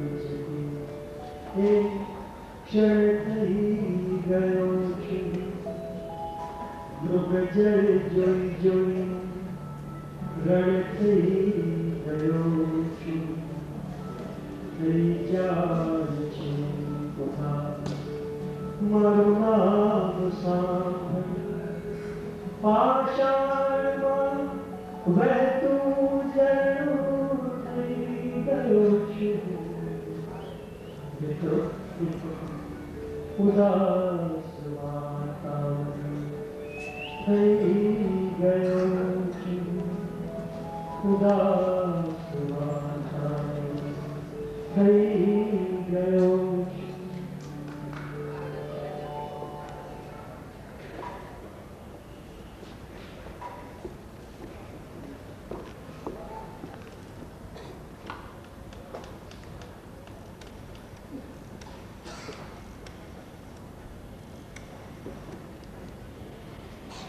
એક ક્ષણ થઈ ગયો છું મૃગજળ જોઈ જોઈ રણ થઈ ગયો છું થઈ જાય છે મારું નામ સાંભળ પાષાણમાં વહેતું ઝરણું થઈ ગયો છું ઉદાસ વાતાવરણ થઈ ગયો છું ઉદાસ વાતાવરણ થઈ ગયો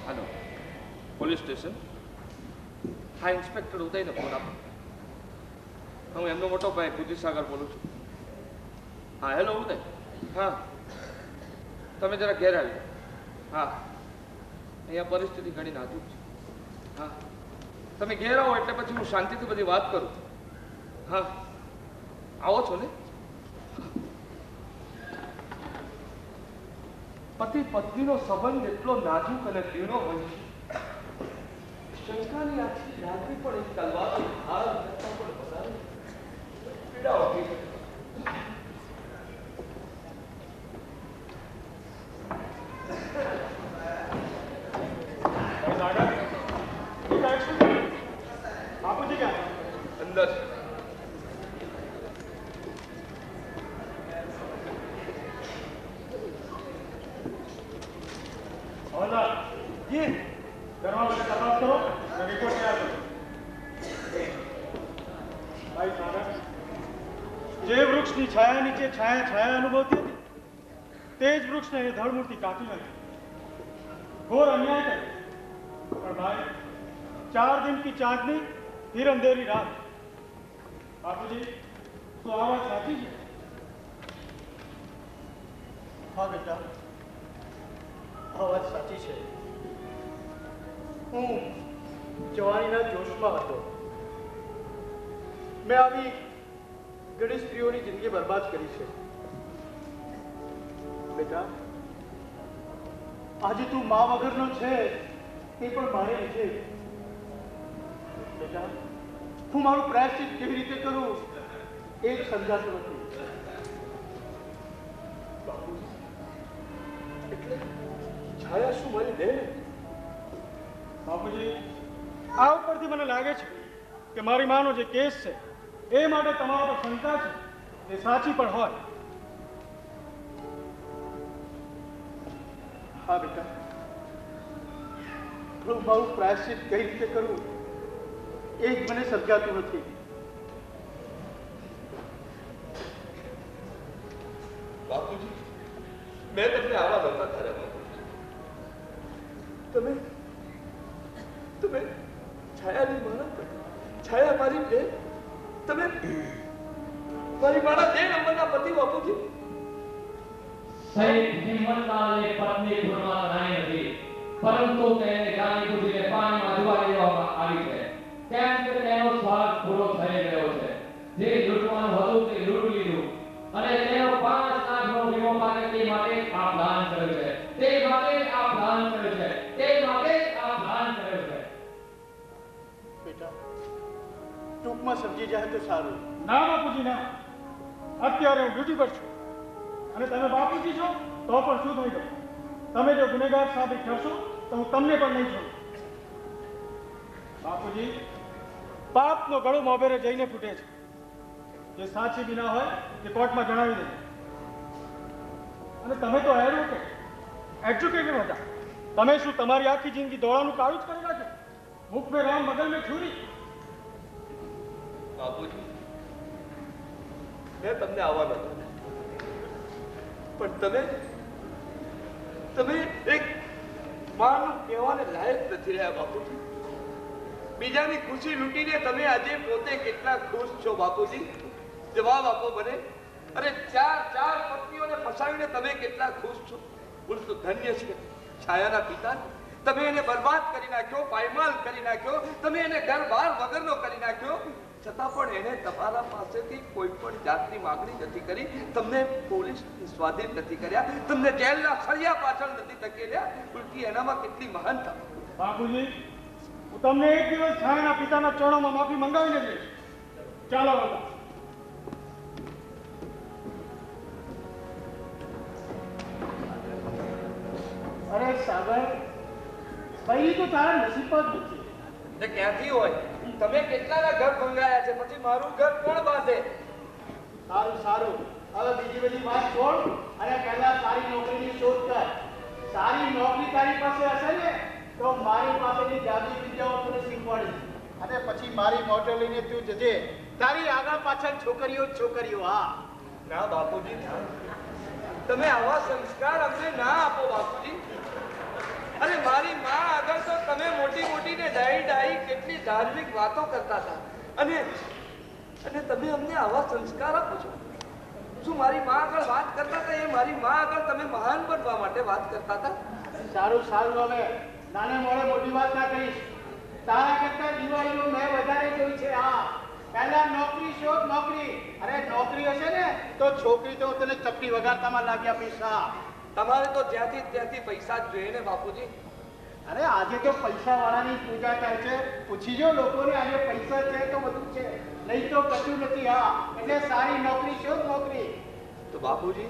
हेलो પોલીસ સ્ટેશન હા ઇન્સ્પેક્ટર ઉદયને ફોન આપો હું એમનો મોટો ભાઈ બુદ્ધિસાગર બોલું છું હા હેલો ઉદય હા તમે જરા ઘેર આવી હા અહીંયા પરિસ્થિતિ ઘણી નાજુક છે. હા, તમે ઘેર આવો એટલે પછી હું શાંતિથી બધી વાત કરું. હા, આવો છો ને? પતિ પત્નીનો સંબંધ એટલો નાજુક અને દીનો હોય છે. શંકાની આખી રાત્રિ પણ એક તલવારનો ધાર કરતા પણ વધારે પીડા આપી શકે. બાપુજી ક્યાં? અંદર હવલદાર જી, ઘરમાં બધા તપાસ કરો અને રિપોર્ટ તૈયાર કરો. ભાઈ સાગર, જે વૃક્ષની છાયા નીચે છાયા અનુભવતી હતી તે જ વૃક્ષને એ ધડમૂળથી કાપી નાખી. ઘોર અન્યાય કર્યો. પણ ભાઈ, 4 दिन की चांदनी फिर अंधेरी रात. बापूजी, तो आ बात साची है? हाँ बेटा, આ વાત સાચી છે. હું જવાનીના જોશમાં હતો. મેં આવી ઘણી સ્ત્રીઓની જિંદગી બરબાદ કરી છે. બેટા, આજે તું મા વગરનો છે તે પણ મારે છે. બેટા, હું મારું પ્રાયશ્ચિત કેવી રીતે કરું એ જ સમજાતું નથી. બાપુજી, એટલે છાયા શું મારી બેન? બાપુજી, આ ઉપરથી મને લાગે છે કે મારી માનો જે કેસ છે એ માટે તમારા પર શંકા છે એ સાચી પણ હોય. હા બેટા, હું મારું પ્રાયશ્ચિત કઈ રીતે કરું એ જ મને સમજાતું નથી. બાપુજી, મેં તમને આવા નહોતા કર્યા. તમે છાયાની મારા, છાયા મારી બે, તમે મારી મારા 2 નંબરના પતિ. બાપુજી, સૈયદ હિંમતલાલની પત્ની ભૂલમાં નાઈ નથી, પરંતુ તેને જાણી બુજીને પાણીમાં ડુબાડી દેવામાં આવી છે. કેમ કે તેનો સ્વાર્થ પૂરો થઈ ગયો છે. જે લૂંટવાનું હતું તે લૂંટી લીધું અને તેનો 5 લાખનો વીમો માટે તે માટે આ પ્લાન કર્યો છે. તે માટે આ પ્લાન કર્યો છે. તે માટે આ પ્લાન કર્યો છે. બેટા, ટૂંકમાં સમજી જાય તો સારું. ના બાપુજી ના, અત્યારે હું ડ્યુટી પર છું અને તમે બાપુજી છો તો પણ શું થઈ ગયું? તમે જો ગુનેગાર સાબિત થશો તો હું તમને પણ નહીં છોડું. બાપુજી, પાપનો ગળો મોભેરે જઈને ફૂટે છે. જે સાચી બી ના હોય તે કોર્ટમાં જણાવી દેજો. અને તમે તો એજ્યુકેટેડ હતા. તમે શું તમારી આખી જિંદગી દોડાનું કાળું જ કરી નાખ્યું? મુખ મેં રામ, મગલ મેં છુરી. બાપુજી, મેં તમને આવવા નહોતા, પણ તમે એક માનું કહેવાને લાયક નથી રહ્યા. બાપુજી, બીજાની ખુશી લૂંટીને તમે આજે પોતે કેટલા ખુશ છો? બાપુજી, જવાબ આપો મને. અરે 4 પત્નીઓને ફસાવીને તમે કેટલા ખુશ છો? બોલ તો ધન્ય છે છાયાના પિતા. તમે એને બરબાદ કરી નાખ્યો, પાયમાલ કરી નાખ્યો, તમે એને ઘર બહાર વગરનો કરી નાખ્યો. છતાં પણ એને તમારા પાસેથી કોઈ પણ જાતની માંગણી નથી કરી. તમને પોલીસ સ્વાધીન નથી કર્યા, તમને જેલના સળિયા પાછળ નથી ધકેલ્યા. ઉલટી એનામાં કેટલી મહાનતા. બાપુજી, હું તમને એક દિવસ છાયાના પિતાના ચરણોમાં માફી મંગાવીને દઈશ. ચાલો બાબા. અરે સાગર, ભાઈ તો તારા નસીબ જ નથી. તે ક્યાંથી હોય? તમે કેટલાના ઘર ભંગાયા છે, પછી મારું ઘર કોણ બાંધે? સારું સારું, હવે બીજી બધી વાત છોડ અને પહેલા સારી નોકરીની શોધ કર. સારી નોકરી તારી પાસે હશે ને તો મારી પાસેની જાદુઈ વિદ્યાઓ તને શીખવાડીશ. અને પછી મારી મોટર લઈને તું જજે. તારી આગળ પાછળ છોકરીઓ જ છોકરીઓ. હા ના બાપુજી, તમે આવા સંસ્કાર અમને ના આપો બાપુજી. અરે મારી માં આગળ તો તમે મોટી ને ડાઈ કેટલી ધાર્મિક વાતો કરતા હતા અને તમે અમને આવા સંસ્કાર આપો છો? શું મારી માં આગળ વાત કરતા હતા એ મારી માં આગળ તમે મહાન બનવા માટે વાત કરતા હતા? સારું સારું, હવે નાને મોડે મોટી વાત ના કહીશ. તારા કરતા દિવાળીઓ મેં વધારે જોઈ છે. હા, પહેલા નોકરી શોધ, નોકરી. અરે નોકરી હશે ને તો છોકરી તો તને ચપટી વગાડતામાં લાગ્યા પૈસા. તમારે તો જ્યાંથી ત્યાંથી પૈસા જ જોઈએ ને બાપુજી. અરે આજે તો પૈસા વાળાની પૂજા થાય છે. પૂછી જો લોકોને આજે પૈસા છે તો બધું છે, નહીં તો કશું નથી. હા, એટલે સારી નોકરી શોધ, નોકરી. તો બાપુજી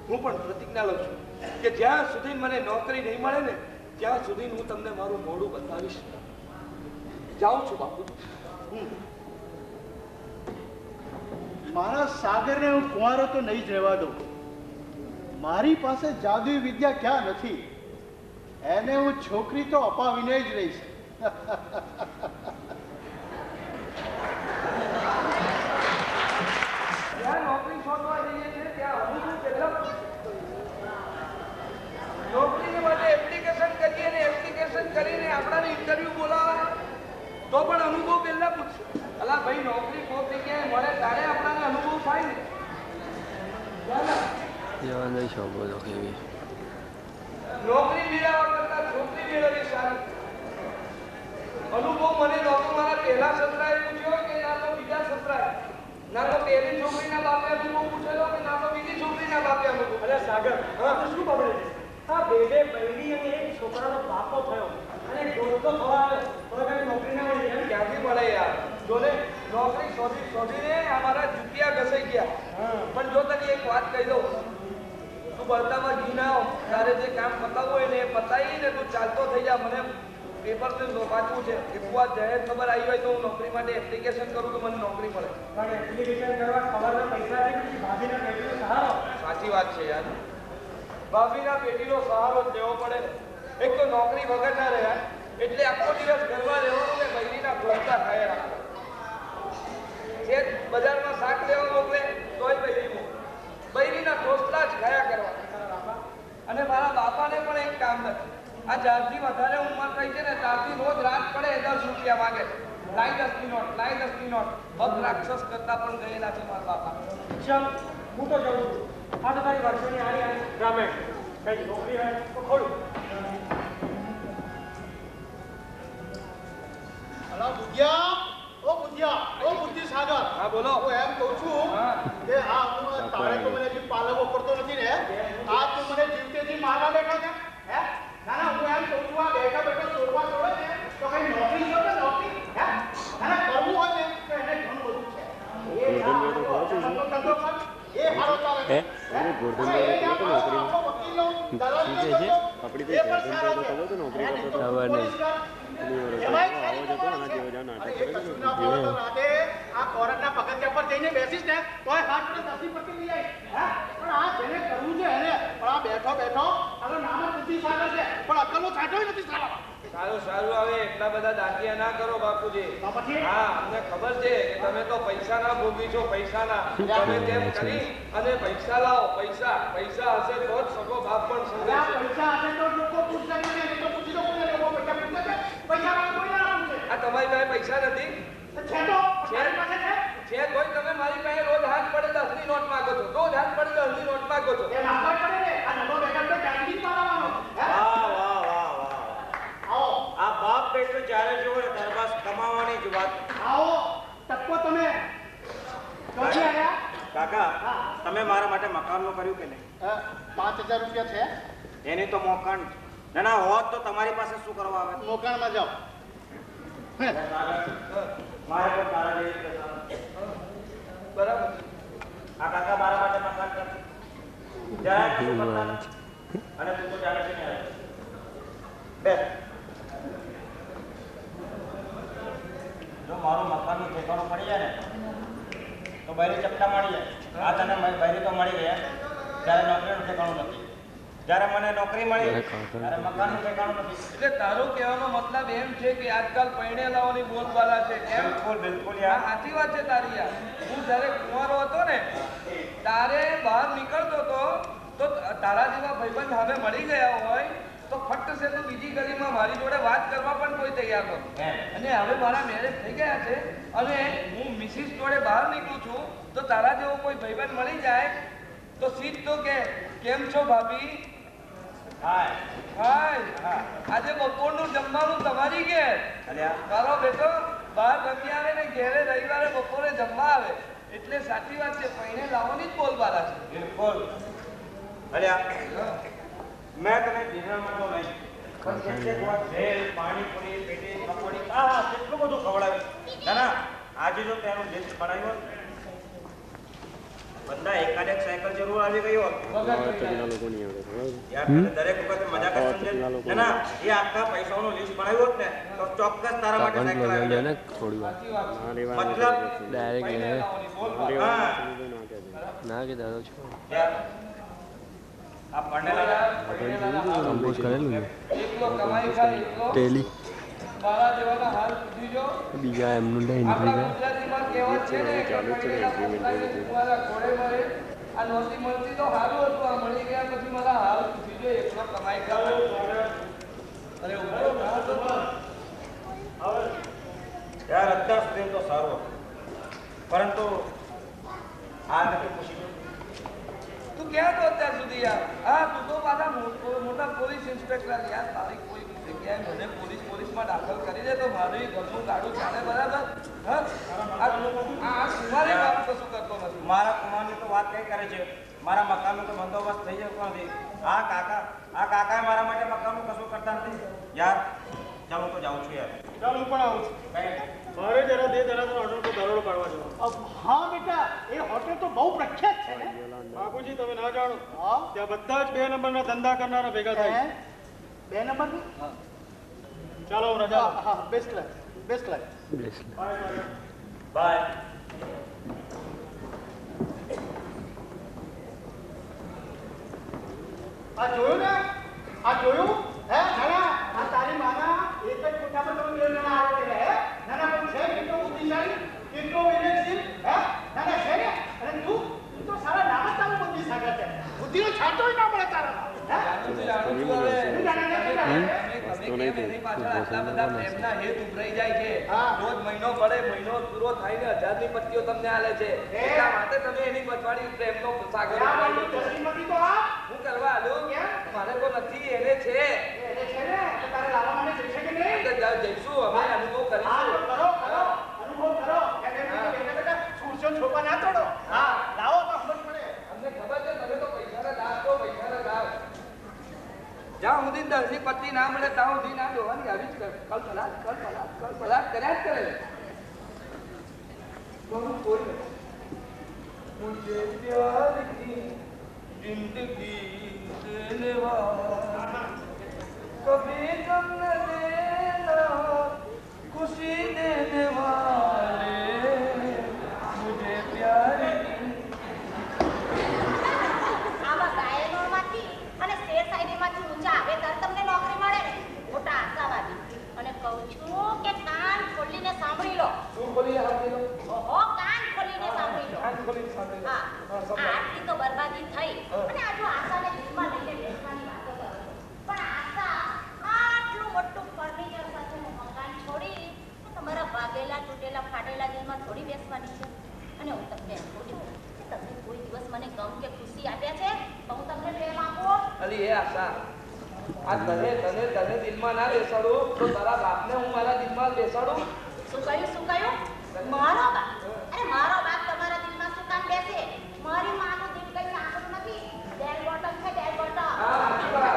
હું પણ પ્રતિજ્ઞા લઉં છું કે જ્યાં સુધી મને નોકરી નહીં મળે ને ત્યાં સુધી હું તમને મારું મોઢું બતાવીશ. જાઉં છું બાપુજી. મારા સાગરને હું કુંવારો તો નહીં જ રહેવા દઉં. મારી પાસે જાદુઈ વિદ્યા ક્યાં નથી. એને હું છોકરી તો અપાવીને જ રહીશ. જ્યાં નોકરી શોધવા જઈએ છીએ ત્યાં અનુભવ પહેલા નોકરીને માટે એપ્લિકેશન કરીએ ને એપ્લિકેશન કરીને આપણાને ઇન્ટરવ્યુ બોલાવે તો પણ અનુભવ પહેલા પૂછશે. અલા ભાઈ નોકરી કોઈ જગ્યાએ મળે ત્યારે આપણાને અનુભવ થાય ને. નોકરી મેળવવા કરતા છોકરી મેળવવી સારી. અનુભવ મને ડોક્ટર મારા પહેલા સસરાએ પૂછ્યો કે ના તો બીજા સસરાએ, ના તો પહેલી છોકરીના બાપે અનુભવ પૂછેલો કે ના તો બીજી છોકરીના બાપે અનુભવ. અરે સાગર, હા તો શું બગડે છે? આ બે બૈરી અને એક છોકરાનો બાપો થયો અને દોસ્તો થવા આવ્યો તો કઈ નોકરી ના મળી. એમ ક્યાંથી મળે યાર? જોને નોકરી શોધીને અમારા જુટિયા ઘસાઈ ગયા. પણ જો તને એક વાત કહી દઉં, તું બળતામાં ઘી ના આવ. તારે જે કામ પતાવવું હોય ને એ પતાવીને તું ચાલતો થઈ જા. મને પેપર વાંચવું છે. એક વાત જાહેર ખબર આવી હોય તો હું નોકરી માટે એપ્લિકેશન કરું તો મને નોકરી મળે. પણ એપ્લિકેશન કરવા ખબરના પૈસા છે કે ભાભીના પેટીનો સહારો? સાચી વાત છે યાર. ભાભીના પેટીનો સહારો જ લેવો પડે. એક તો નોકરી વગર ના રહ્યા એટલે આખો દિવસ ઘરમાં રહેવાનું ને બૈરીના ઘોંઘા ખાયા રાખવા. જે બજારમાં શાક લેવા મોકલે તોય બૈરી મોકલે. બૈરીના ઢોસલા જ ખાયા કરવા. અને મારા બાપાને પણ એક કામ નથી. આ જ્યારથી વધારે ઉંમર થઈ છે ને ત્યારથી રોજ રાત પડે 10 રૂપિયા માંગે. લાઈ 10ની નોટ, લાઈ 10ની નોટ. ભક્ત રાક્ષસ કરતા પણ ગયેલા છે મારા બાપા. ચાલ હું તો જાઉં છું. આ તો તારી વર્ષોની આની ગ્રામીણ કઈ નોકરી હોય તો ખોલું. અલા બુદ્ધિયા, ઓ બુદ્ધિયા, ઓ બુદ્ધિ સાગર. હા બોલો. હું એમ કહું છું કે હા હું તારે તો મને હજી પાલવો પડતો નથી ને. આ તું મને જીવતેથી મારવા બેઠો છે. હે ના ના, હું એમ કહું છું આ બેઠા બેઠા છોડવા છોડે ને તો કઈ નોકરી જો ને નોકરી. હે ના કરવું હોય ને તો એને ઘણું બધું છે. એ ધંધો કર, એ હારો ચાલે છે. ગોરધન આપણો વકીલનો દલાલી છે આપણી તો ગોરધન તો નોકરી કરતો તો ખબર નહીં. આ કોર્ટના પગથિયા પર જઈને બેસીશ ને તોય હાથ પર 10 પટ્ટી લઈ આવી. પણ આ જેને કરવું છે એને પણ આ બેઠો બેઠો આનો નામ જ બુદ્ધિ સાગર છે પણ અક્કલનો છાંટોય નથી સાલા. સારું સારું, હવે એટલા બધા દાંતિયા ના કરો બાપુજી. હા, અમને ખબર છે કે તમે તો પૈસા ના ભોગી છો. પૈસાના તમે તેમ કરી અને પૈસા લાવો. પૈસા પૈસા હશે તો જ સગો બાપ પણ સમજે છે. પૈસા હશે તો લોકો પૂછશે ને નહીં તો પૂછી દો કોને લોકો પૈસા પૂછે છે. પૈસા વાળા કોઈ ના પૂછે. આ તમારી પાસે પૈસા નથી? છે તો મારી પાસે છે. કોઈ તમે મારી પાસે રોજ હાથ પડે 10ની નોટ માંગો છો. રોજ હાથ પડે 10ની નોટ માંગો છો. એ માંગવા પડે ને. આ નંબર બેઠા તો ક્યાંથી મારવાનો? વાહ વાહ વાહ વાહ. આવો આ બાપ બેટો જ્યારે જોવે ને ત્યારે બસ કમાવાની જ વાત. આવો ટપ્પો તમે ક્યાંથી આવ્યા? કાકા, તમે મારા માટે મકાનનું કર્યું કે નહીં? 5000 રૂપિયા છે. એની તો મોકાણ ના ના હોત તો તમારી પાસે શું કરવા આવે? મોકાણમાં જાઓ. મારે પણ તારા જેવી બરાબર. આ કાકા મારા માટે મકાન કર. જરાક શું કરતા નથી. અને તું તો જાણે છે ને બે જો મારું મકાનનું ઠેકાણું પડી જાય ને તો બૈરી ચપટા મળી જાય. આ તને બૈરી તો મળી ગયા જ્યારે નોકરીનું ઠેકાણું નથી. જ્યારે મને નોકરી મળી ત્યારે મકાનનું ઠેકાણું નથી. એટલે તારો કહેવાનો મતલબ એમ છે કે આજકાલ પૈણેલાઓની બોલબાલા છે એમ? બિલકુલ બિલકુલ આ યાર. સાચી વાત છે તારી યાર. હું જ્યારે કુંવારો હતો ને તારે બહાર નીકળતો હતો તો તારા જેવા ભાઈબંધ હવે મળી ગયા હોય તો ફટ છે તો બીજી ગલીમાં મારી જોડે વાત કરવા પણ કોઈ તૈયાર નહોતું. અને હવે મારા મેરેજ થઈ ગયા છે અને હું મિસિસ જોડે બહાર નીકળું છું તો તારા જેવો કોઈ ભાઈબંધ મળી જાય તો સીધો કે કેમ છો ભાભી? હાય હાય આજે બપોરનું જમવાનું તમારી ઘેર અલ્યા મારો બેટો બહાર રમી આવે ને ઘેરે રવિવારે બપોરે જમવા આવે એટલે સાચી વાત છે પૈણે લાવવાની જ બોલબાલા છે બિલકુલ અલ્યા મેં તને ડિનરમાં તો નહીં પણ કેટલીક વાર ભેળ પાણીપુરી પેટી પકોડી કેટલું બધું ખવડાવ્યું ના આજે જો તેનું લિસ્ટ બનાવ્યું હોત બંદા એકાદ એક સાયકલ જરૂર આવી ગઈ હોત યાર તને દરેક વખતે મજાક જ સમજે ના એ આખા પૈસાનું લિસ્ટ બનાવ્યું હોત ને તો ચોક્કસ તારા માટે સાયકલ આવી જાય થોડી વાર મતલબ ડાયરેક્ટ હા ના કે દાદો છો યાર આ ભણેલા કમ્પોઝ કરેલું ને એકલો કમાઈ ખાય એકલો ટેલી મારા જેવાના હાલ પૂછી જો બીજા એમનું લઈને આપણા થઈ ગુજરાતીમાં કહેવત છે ને કે પહેલા પોતાને તમારા ઘોડે મળે આ નોતી મળતી તો સારું હતું આ મળી ગયા પછી મારા હાલ પૂછી જો એકલો કમાઈ ખાય અરે ઉભો ના તો યાર અત્યાર સુધી તો સારું હતું. પરંતુ આ નથી પૂછી તું ક્યાં તો અત્યાર સુધી યાર હા તું તો પાછા મોટા પોલીસ ઇન્સ્પેક્ટર યાર તારી કોઈ જગ્યાએ મને પોલીસમાં દાખલ કરી દે તો મારું ઘરનું ગાડું ચાલે બરાબર હા આ કુમારે કામ કશું કરતો નથી મારા કુમારની તો વાત કઈ કરે છે મારા મકાનનો તો બંદોબસ્ત થઈ જતો નથી આ કાકા મારા માટે મકાનનું કશું કરતા નથી યાર ચાલ હું તો જાઉં છું યાર ચાલ હું પણ આવું છું મારે જરા દે જરા ઓર્ડર પર દરોડો પાડવા જવાનો હા બેટા એ હોટેલ તો બહુ પ્રખ્યાત છે ને બાપુજી તમે ના જાણો હા ત્યાં બધા જ 2 નંબરના ધંધા કરનારા ભેગા થાય 2 નંબરની ચાલો હું રજા હા બેસ્ટ લાઈફ બાય આ જોયું ને આ જોયું હે નાના આ તારી માના એક જ કોઠા પર તમે 2 જણા આવો એટલે હે નાના પણ છે કેટલો બુદ્ધિશાળી કેટલો વિવેકશીલ હે નાના છે ને અને તું તો સારા નામ જ તારું બુદ્ધિશાળી છે બુદ્ધિનો છાંટો ના મળે તારા રોજ મહિનો પડે મહિનો પૂરો થાય ને 1000 ની પત્તીઓ તમને આલે છે એટલા માટે તમે એની પછવાડી પ્રેમનો સાગર હું કરવા આલું મારે તો નથી એને છે જઈશું અમે અનુભવ કરીશું છોપા ના તોડો હા લાવો તો ખબર પડે અમને ખબર છે તમે તો પૈસાના દાવ તો પૈસાના દાવ જ્યાં સુધી 10 ની પત્તી ના મળે ત્યાં સુધી ના જોવાની આવી જ કલ્પલાટ કર્યા જ કરે કોઈ મુझे प्यार की जिंदगी देने वाला कभी गम न देना खुशी देने वाले मुझे प्यार की આવા ગાયનોમાંથી અને શેર શાયરીમાંથી ઊંચા આવે ત્યારે તમને નોકરી મળે ને મોટા આશાવાદી અને કહું છું કે કાન ખોલીને સાંભળી લો શું બોલી આપી લો ઓહો કાન ખોલીને સાંભળી લો કાન ખોલીને સાંભળી લો હા આટલી તો બરબાદી થઈ અને આ જો આશાને દિલમાં લઈને બેસવાની વાતો કરો પણ આશા આટલું મોટું ફર્નિચર સાથેનું મકાન છોડી તમારા ભાગેલા તૂટેલા ફાટેલા દિલમાં થોડી બેસવાની છે અને હું તમને એમ કહું છું કે તમે કોઈ દિવસ મને ગમ કે ખુશી આપ્યા છે તો હું તમને પ્રેમ આપું અલી એ આશા આ તને દિલમાં ના બેસાડું તો તારા બાપને હું મારા દિલમાં બેસાડું શું કહ્યું મારો બાપ અરે મારો બાપ તમારા દિલમાં શું કામ બેસે મારી માનું દિલ કઈ સાંકળું નથી ડેલ બોટમ છે ડેલ બોટમ હા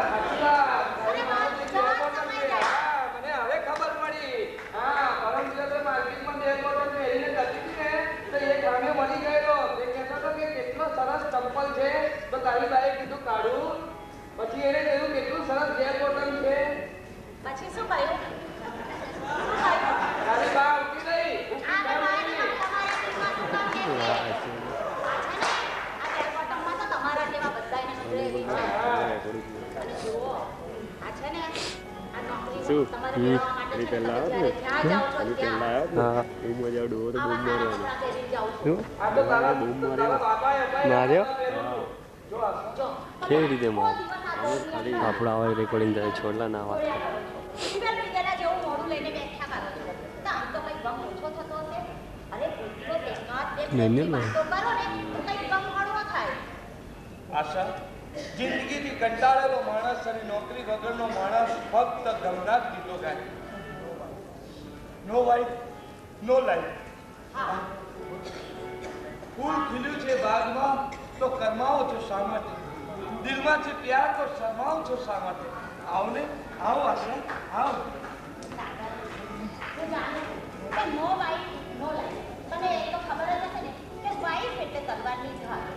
સાચી વાત અરે વાત જાત સમય જાય મને હવે ખબર પડી હા પરમ દિવસે માર્કેટમાં બે બોટલ પહેરીને જતી હતી ને તો એ ગામે મળી ગયેલો એ કહેતો હતો કે કેટલો સરસ ચંપલ છે તો તારી બાએ કીધું કાઢું પછી એને કહ્યું કેટલું સરસ બે બોટલ છે પછી શું કહ્યું તારી બા ઉઠી નહીં આ તમારા દિલમાં શું કામ બેસે આ છે ને આ ડેલ બોટમમાં તો તમારા જેવા બધાયને નજરે એવી છે અને જુઓ આ છે ને આ નોકરી તમારે મેળવવા માટે છે ને તમે જ્યારે જ્યાં જાઓ છો ત્યાં આવા કપડાં પહેરી જાઓ છો આ તો તારા બાપાએ માર્યો જો આ જો કેવી રીતે કોઈ માર્યો દિવસ આ દોરી લઈને આપણો આવા રેકોર્ડિંગ થાય છોડલા ના વાત કરે બીજા જેવું મોડું લઈને બેઠા કરો છો તો આમ તો કઈ ગમ ઓછો થતો હશે અરે કોઈ દિવસ એકાદ બે નહીં, નહીં. વાતો કરો ને તો કઈ ગમ ઘણો થાય આશા જિંદગીથી કંટાળેલો માણસ અને નોકરી વગરનો માણસ ફક્ત ગમના જ ગીતો ગાય. નો વાઇફ નો લાઈફ. ફૂલ ખીલ્યું છે બાગમાં તો કરમાવો છો શા માટે? દિલમાં છે પ્યાર તો શરમાવો છો શા માટે? આવો ને, આવો આશા, આવો. હું જાણું કે નો વાઈફ નો લાઈફ. તને એ તો ખબર જ હશે ને કે વાઈફ એટલે તલવારની જ હાથ.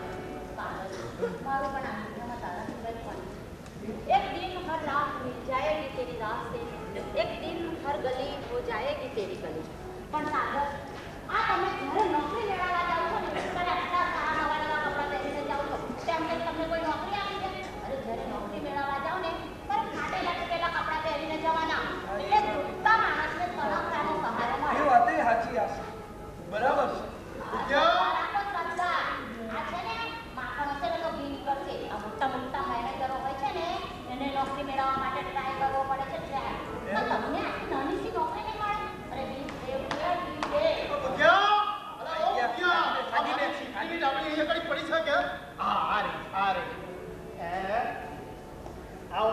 મારું પણ આ દુનિયામાં તારા સિવાય કોણ? एक दिन हर रात मिल जाएगी तेरी रास्ते, एक दिन हर गली हो जाएगी तेरी गली. પણ સાગર, આ તમે ઘરે નોકરી મેળવવા જાઓ છો ને ત્યારે આટલા સારા નવા નવા કપડાં પહેરીને જાઓ છો તેમ કે તમને કોઈ નોકરી આપી છે? અરે જ્યારે નોકરી મેળવવા જાઓ ને ત્યારે ફાટેલા તૂટેલા કપડાં પહેરીને જવાના. એટલે દુખતા માણસને તણખતાનો સહારો મળે. એ વાતે સાચી આશા, બરાબર છે. આ છે ને માખણ હશે ને તો ઘી નીકળશે. આ મોટા મોટા મેનેજરો હોય છે ને એને નોકરી મેળવવા માટે ટ્રાય કરવો પડે છે. ટ્રાય તો તમને આટલી નાની સી નોકરી નહીં મળે? અરે બી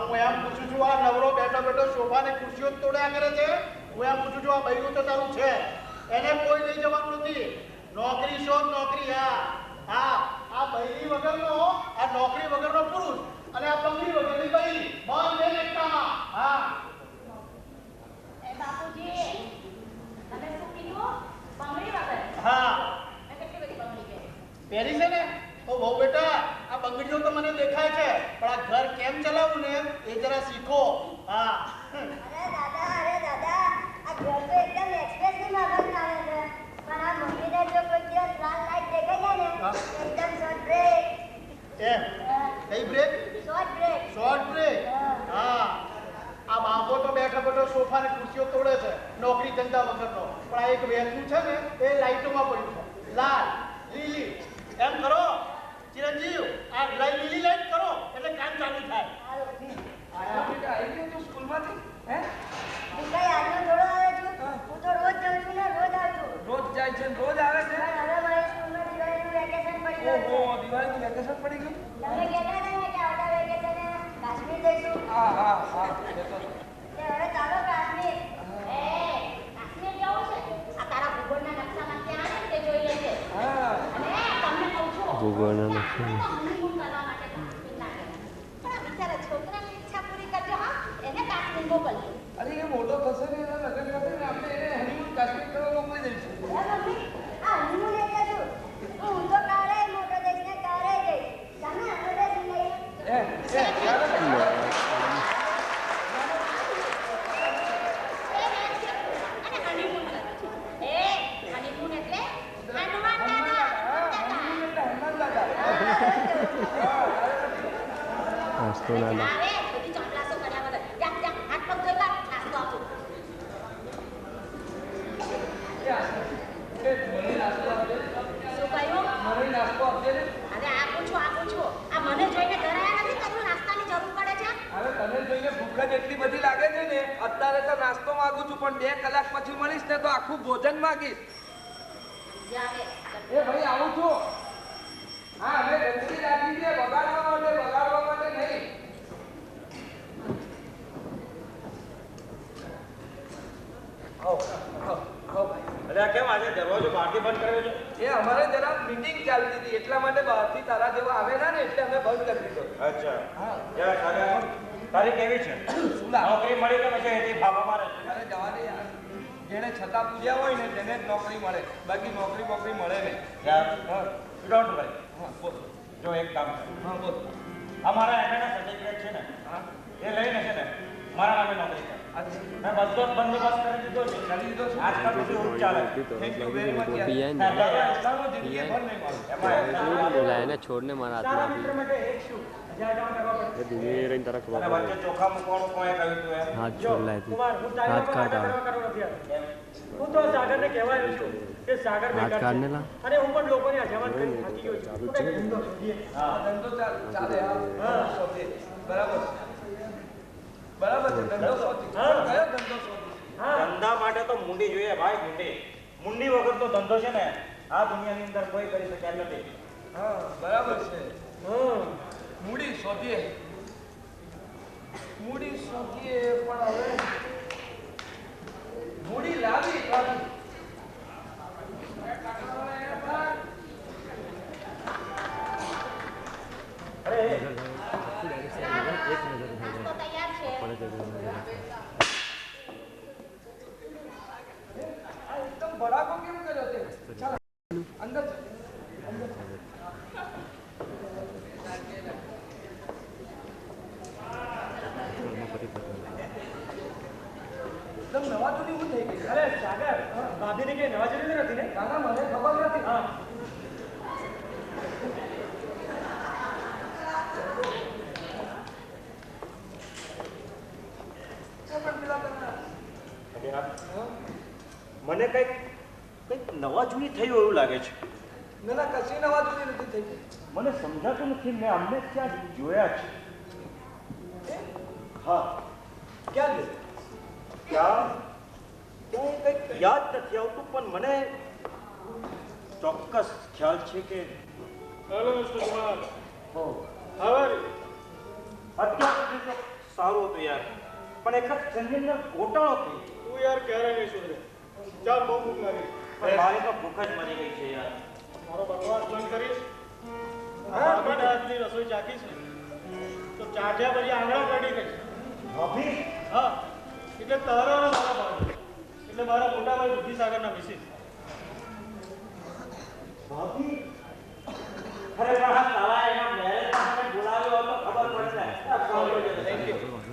હું એમ પૂછું છું, આ નવરો બેઠો બેઠો સોફા ને ખુરશીઓ તોડ્યા કરે છે. હું એમ પૂછું છું, આ બૈરું તો તારું છે, એને કોઈ લઈ જવાનું નથી. નોકરી શોધ, નોકરી. હા, આ બૈરી વગરનો, આ નોકરી વગરનો પુરુષ અને આ બંગડી વગરની બૈરી બંધ એકતામાં. હા એ બાપુજી, તમે શું કીધું? બંગડી વગર? હા, મેં કેટલી બધી બંગડી પહેરી છે ને તો બહુ બેટા આ બંગડીઓ તો મને દેખાય છે, પણ આ ઘર કેમ ચલાવવું ને એ જરા શીખો. હા. અરે દાદા, આ ઘર તો એકદમ એક્સપ્રેસની માગણ ચાલે છે. પણ આ મમ્મીને જો કોઈ દિવસ લાલ લાઈટ દેખાઈ જાય ને એકદમ શોર્ટ બ્રેક. એમ કઈ break? Short break. Short break. હા, આ બાપો તો બેઠો બેઠો સોફા ને ખુરશીઓ તોડે છે નોકરી ધંધા વગરનો. પણ આ એક વેચવું છે ને એ લાઈટોમાં પડ્યું છે. લાલ, લીલી એમ કરો ચિરંજીવ, આ લીલી લાઈટ કરો એટલે કામ ચાલુ થાય. આયા બેટા, આવી ગયો તું સ્કૂલમાંથી? હે? હું કઈ આજનો થોડો આવે છું? હું તો રોજ જાઉં છું ને રોજ આવું છું. રોજ જાય છે ને રોજ આવે છે? પણ હવે મારી સ્કૂલમાં દિવાળીનું વેકેશન પડી ગયું છે. ઓહો, દિવાળીનું વેકેશન પડી ગયું? તમે કહેતા હતા ને કે આવતા વેકેશને કાશ્મીર જઈશું. હા હા હા, તે હવે ચાલો કાશ્મીર. કાશ્મીર જવું છે? આ તારા ભૂગોળના નકશામાં ત્યાં ને તે જોઈ લેજે. હા. અને તમને કહું છું, ભૂગોળના નકશામાં. હનીમૂન કરવા માટે કાશ્મીર ના ગયા. પણ આ બિચારા છોકરાની ઈચ્છા પૂરી કરજો. હા, એને કાશ્મીર મોકલજો. અરે એ મોટો થશે ને એના લગ્ન થશે ને આપણે એને હનીમૂન કાશ્મીર કરવા મોકલી દઈશું. મમ્મી, આ હનીમૂન એટલે શું? હું તો કાલે મોટો થઈશ ને કાલે જઈશ. તમે આપણે દેશ લઈએ. અને હનીમૂન કરે છે. હનીમૂન એટલે હનુમાન દાદા. નાસ્તો ના દા. આવે બધી ચોપલાસો કર્યા વગર. જા જા, હાથ પગ ધોઈ કાઢ, નાસ્તો આપું. શું કહ્યું? મને નાસ્તો આપજે ને. અરે આપું છું. આ મને જોઈને ડરાયા નથી? તમને નાસ્તાની જરૂર પડે છે? હવે તને જોઈને ભૂખ જ એટલી બધી લાગે છે ને, અત્યારે તો નાસ્તો માંગુ છું પણ 2 કલાક પછી મળીશ ને તો આખું ભોજન માંગીશ. જાવે. એ ભાઈ આવું છું. હા, અમે ગંદકી રાખી છે બગાડવા માટે નહીં. અરે કેમ આજે દરવાજો બહારથી બંધ કર્યો છે? એ અમારે જરા મીટિંગ ચાલતી હતી એટલા માટે બહારથી તારા જેવા આવેલા ને એટલે અમે બંધ કરી દીધો. અચ્છા. હા. યાર સાગર, તારી કેવી છે? સુલા. નોકરી મળી કે પછી એથી ફાફા મારે? અરે જવા દે યાર, જેને છતાં પૂજ્યા હોય ને તેને જ નોકરી મળે, બાકી નોકરી મળે નહીં. યાર હા ડોન્ટ વરી. હા બોલ. જો એક કામ છે, હા બોલ. અમારા એમએના સર્ટિફિકેટ છે ને, હા એ લઈને છે ને મારા નામે નોકરી કર. અચ્છા, મેં બધો જ બંદોબસ્ત કરી દીધો છે. કરી દીધો છે. આજકાલ બધું એવું ચાલે. થેન્ક યુ વેરી મચ યાર. પીઆઈ ને પૈસાનો જિંદગી ભર નહીં મળે. એમાં બોલાય ને છોડને મારા તારા હાથમાં મિત્ર માટે એક શું? હજાર જમા કરવા પડે. આપી ધીમે રહીને તારા ખબર અને વચ્ચે ચોખા મૂકવાનું કોઈ કહ્યું તું એમ? હાથ જો, છોડ લાવી કુમાર, હું તારી હાથ ઉપર કાઢ વાદા કરવા નથી આવ્યો. હું તો સાગરને કહેવા આવ્યો છું કે સાગર હાથ બેકાર કાઢને છે. લા. અને હું પણ લોકોની અજામત કરી થાકી ગયો છું. તો કંઈક ધંધો શોધીએ. હા ધંધો ચાલે. હા શોધે. બરાબર છે. બરાબર છે, ધંધો શોધી. હા. કયો ધંધો શોધી? હા, ધંધા માટે તો મુંડી જોઈએ ભાઈ, મુંડી વગર તો ધંધો છે ને આ દુનિયાની અંદર કોઈ કરી શકે એમ નથી. હા બરાબર છે. હમ. મૂડી શોધીએ પણ હવે મૂડી લાવી નાસ્તો તૈયાર છે. એકદમ ભડાકો કેમ કર્યો તે ચાલ અંદર એકદમ નવાજૂની હું થઈ ગઈ. અરે સાગર ભાભીને કઈ નવાજરી નથી ને? ના મને ખબર નથી. હા મને કઈક નવા જૂની થયું એવું લાગે છે. ના કશી નવાજૂની નથી થઈ ગઈ. મને સમજાતું નથી. મેં અમને ક્યાં જોયા છે. હા ક્યાં ગઈ? ક્યાં કંઈક યાદ નથી આવતું પણ મને ચોક્કસ ખ્યાલ છે કે હેલો મિસ્ટર કુમાર, હો હાઉ આર યુ? અત્યાર સુધી તો સારું હતું યાર, પણ એક જ જમીનનો ગોટાળો થઈ. તું યાર ક્યારે નહીં સુધરે. ચાલ બહુ ભૂખ લાગી. પણ મારી તો ભૂખ જ મરી ગઈ છે યાર. મારો બકવાસ બંધ કરીશ. ભાભીના હાથની રસોઈ ચાખીશ ને તો ચાખ્યા પછી આંગળા કાઢી ગઈ. ભાભી હા, એટલે તારા અને મારા ભાભી, એટલે મારા મોટા ભાઈ બુદ્ધિસાગરના મિસિસ. ભાભી ખરેખર આ સાલા એના મેરેજમાં મને બોલાવ્યો હતો ખબર પડશે.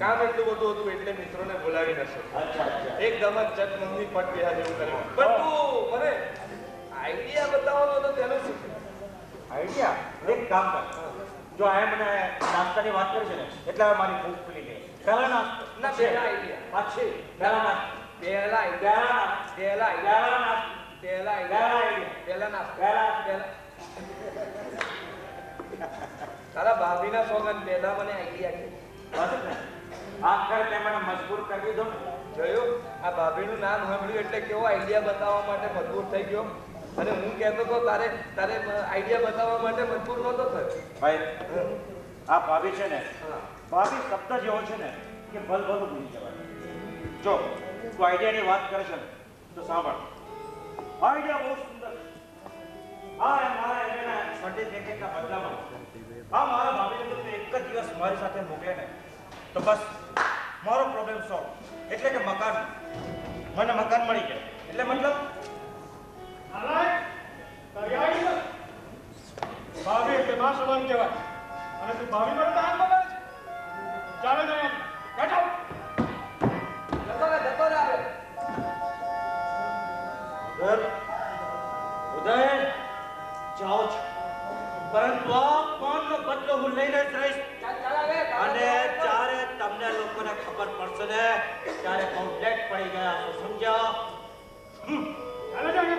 કામ એટલું બધું હતું એટલે મિત્રોને બોલાવી નશે. અચ્છા અચ્છા. એકદમ જ ચટ મમ્મી પટ ગયા જેવું કર્યું. પણ તું મને આઈડિયા બતાવવાનો તો તેનો શું? આઈડિયા એક કામ કર. જો આ મને નાસ્તાની વાત કરી છે ને એટલે હવે મારી ભૂખ ખુલી ગઈ. પહેલા નાસ્તો ના પહેલા આઈડિયા. પાછી પહેલા નાસ્તો પહેલા તારા ભાભીના સોગન પહેલા મને આઈડિયા કે આખર તે મને મજબૂર કરી દીધો. જોયું આ ભાભીનું નામ સાંભળ્યું એટલે કેવો આઈડિયા બતાવવા માટે મજબૂર થઈ ગયો. અને હું કહેતો તો તારે આઈડિયા બતાવવા માટે મજબૂર નહોતો થયો. ભાઈ આ ભાભી છે ને, ભાભી શબ્દ જેવો છે ને કે ભલભલું ભૂલી જવાય. જો તું આઈડિયાની વાત કરે છે ને તો સાંભળ. આઈડિયા બહુ સુંદર છે. આ મારા એના સર્ટિફિકેટના બદલામાં આ મારા ભાભીને તો એક જ દિવસ મારી સાથે મોકલે ને તો બસ મારો પ્રોબ્લેમ સોલ્વ. એટલે કે મકાન, મને મકાન મળી જાય એટલે મતલબ હાલાય તારી આવી છે. ભાભી એટલે માં સમાન કહેવાય અને તું ભાભી પર તાન બગાડે છે. ચાલે જાય બેઠો. જતો રે આવે. ઉદય જાઓ છો, પરંતુ આ પાનનો બદલો હું લઈને જ રહીશ. અને જ્યારે તમને લોકોને ખબર પડશે ને ત્યારે કમ્પ્લેટ પડી ગયા તો સમજ્યા. ચાલે જાય.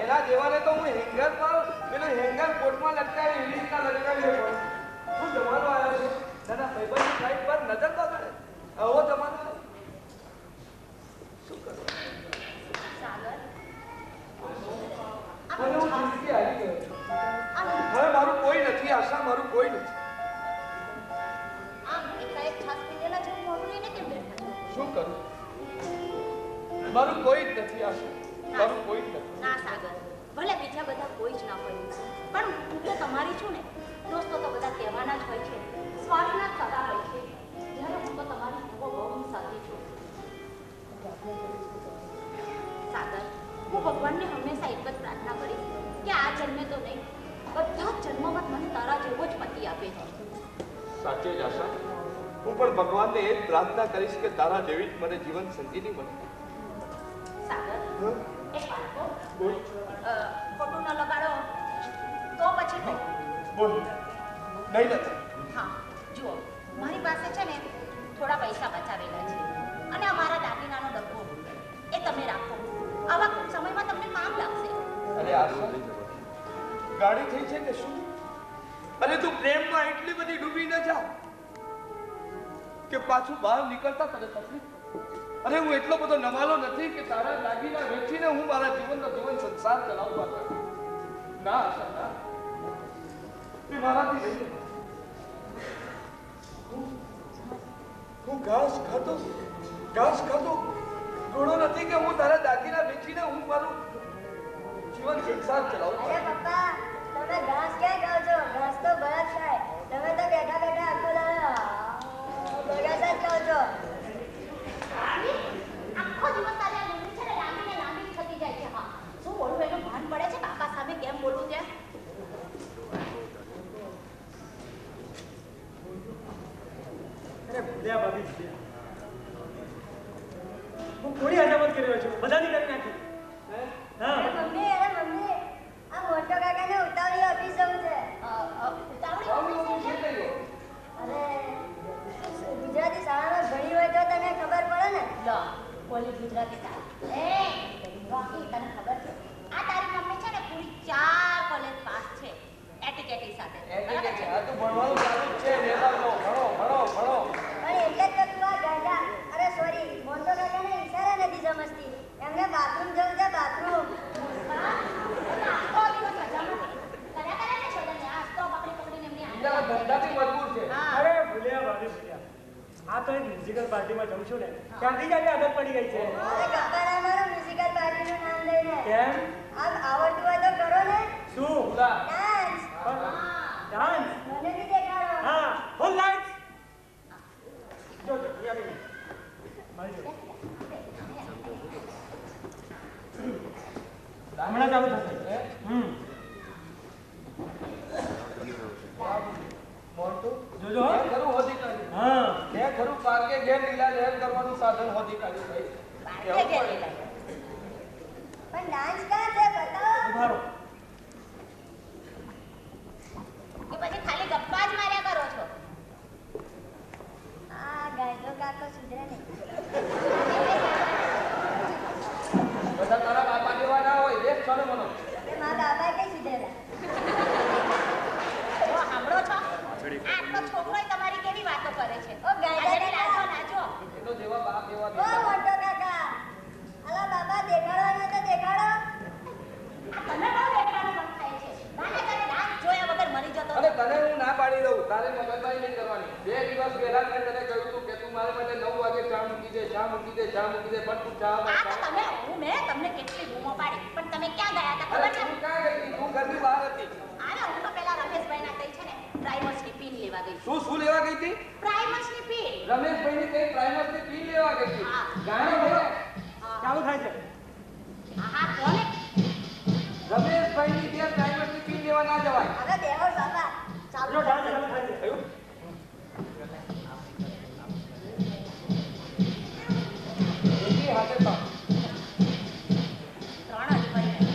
એના જેવાને તો હું હેંગર પર પેલું હેંગર કોટમાં લટકાવી એવી રીતના લટકાવી હોય. શું જમાનો આવ્યો છે? દાદા ભાઈબંધની સાઈડ પર નજર તો કરે. આવો જમાનો આવ્યો. શું કરો? સાગર મને હું જિંદગી હારી ગયો છું. હવે મારું કોઈ નથી આશા, મારું કોઈ નથી. આમ એકાએક છાસ પીધેલા જેવું મોઢું લઈને કેમ બેઠા છો? શું કરું? મારું કોઈ જ નથી આશા, મારું કોઈ જ નથી. ના સાગર, ભલે બીજા બધા કોઈ જ ના હોય પણ હું તો તમારી છું ને. દોસ્તો તો બધા કહેવાના જ હોય છે, સ્વાર્થના જ સગા હોય છે. જ્યારે હું તો તમારી બહુ સાથી છું. સાગર, હું ભગવાનને હંમેશા એક જ પ્રાર્થના કરીશ કે આ જન્મે તો નહીં, બધા જ જન્મમાં મને તારા જેવો જ પતિ આપે છે. સાચે જ આશા, હું પણ ભગવાનને એ જ પ્રાર્થના કરીશ કે તારા જેવી જ મને જીવન સંગીની મળે. સાગર, એક વાત કહું? બોલ ખોટું ન લગાડો તો પછી કહું. બોલ. નહીં નથી. હા, જુઓ, મારી પાસે છે ને થોડા પૈસા બચાવેલા છે અને અમારા દાગીનાનો ડબ્બો એ તમે રાખો. આવા સમયમાં તમને કામ લાગશે. અરે આશા, ગાડી થઈ છે કે શું? અરે તું પ્રેમમાં એટલી બધી ડૂબી ન જા કે પાછું બહાર નીકળતા તને તકલીફ. અરે હું એટલો બધો નમાલો નથી કે તારા દાગીના વેચીને હું મારા જીવન સંસાર ચલાવવા ના આશા ના. તે મારાથી લઈ લે. હું ઘાસ ખાતો ઘોડો નથી કે હું તારા દાગીના વેચીને હું મારું જીવન સંસાર ચલાવું. અરે પપ્પા તમે ઘાસ ક્યાં ખાઓ છો? ઘાસ તો બળદ ખાય. તમે તો બેઠા બેઠા આખો દાડો બળદ જ ખાઓ છો. આખો દિવસ તારે આ લીમડી છે ને લાંબી જ થતી જાય છે. હા શું બોલું એનું ભાન પડે છે બાપા સામે કેમ બોલવું ત્યાં? અરે ભૂલ્યા ભાભી ભૂલ્યા. હું કોની હજામત કરી રહ્યો છું? બધાની કરી નાખી. હા અરે મમ્મી આ મોટો કાકાને ઉતાવળી ઓફિસ જવું છે. ઉતાવળી ઓફિસ છે? અરે ગુજરાતી શાળામાં ભણી હોય તો તને ખબર પડે ને. લો બોલી ગુજરાતી શાળા. એ રોકી તને ખબર છે આ તારી મમ્મી છે ને પૂરી 4 કોલેજ પાસ છે એટીકેટી સાથે. બરાબર છે? આ તો ભણવાનું ચાલુ જ છે નેતાનો. ભણો પણ એટલે જ તો તું આ ગાંડા અરે સોરી મોટો કાકાને ઈશારા નથી સમજતી. એમને બાથરૂમ જવું છે બાથરૂમ. આખો દિવસ રજામાં કર્યા કરે છે છોડને આ તો પકડીને એમની બીજા ધંધાથી મજબૂર છે. અરે ભૂલ્યા ભાભી ભૂલ્યા. આ તો એક મ્યુઝિકલ પાર્ટીમાં જઉં છું ને ત્યાંથી જ આટલી આદત પડી ગઈ છે. અરે ગપ્પાના મારો મ્યુઝિકલ પાર્ટીનું નામ લઈને કેમ? આમ આવડતું હોય તો કરો ને. શું? Dance dance? મને બી દેખાડો. હા ફૂલ લાઈટ્સ. જો અહીંયા બેન મારી જોડે. હમણાં ચાલુ થશે. મોન્ટુ જોજો હો. મેં ખરું હોદી કાઢ્યું. હા મેં ખરું પાર્કે ઘેર લીલા લહેર કરવાનું સાધન હોદી કાઢ્યું ભાઈ. બાળકે ઘેરી લાગે. પણ ડાન્સ ક્યાં છે બતાવો. ઉભા રહો. કે પછી ખાલી ગપ્પા જ માર્યા કરો છો? આ ગાયલો કાકો સુધરે નહીં. બધા તારા બાપા જેવા ના હોય. દેખ ચાલો મને. એ મારા બાબા કઈ સુધરેલા. જો સાંભળો છો આટલો છોકરોય તમારી કેવી વાતો કરે છે? ઓ ગાયલા આજે કાકા. નાચો એનો જેવા બાપ એવા ઓ દીકરા. મોટો કાકા અલા બાબા દેખાડવાનો તો દેખાડો. તમે બહુ દેખવાનું મન થાય છે. નાના તને ડાન્સ જોયા વગર મરી જતો. અને તને હું ના પાડી દઉં. તારે મગજમારી નહીં કરવાની. 2 દિવસ પહેલા મેં તને કહ્યું હતું કે તું મારા માટે 9 વાગે ચા મૂકી દે પણ તું ચા આ તો તમે મેં તમને કેટલી બૂમો પાડી પણ તમે ક્યાં ગયા હતા ખબર છે? તું ક્યાં ગઈ હતી? તું ઘરની બહાર હતી. આને હું તો પેલા રમેશભાઈના કઈ છે ને પ્રાઇમર્સની પિન લેવા ગઈ. શું લેવા ગઈ હતી? પ્રાઇમર્સની પિન. રમેશભાઈની કઈ પ્રાઇમરની ફી લેવા ગઈ હતી. હા. ગાણો બોલે. ચાલુ થાય છે. હા કોને? રમેશભાઈની ત્યાં પ્રાઇમરની ફી લેવા ના જવાય. હવે બેહો બાબા ચાલુ જો ડાન્સ ચાલુ થાય છે. થયું? એકી હાથે તો. 3 જ કરી રહ્યા.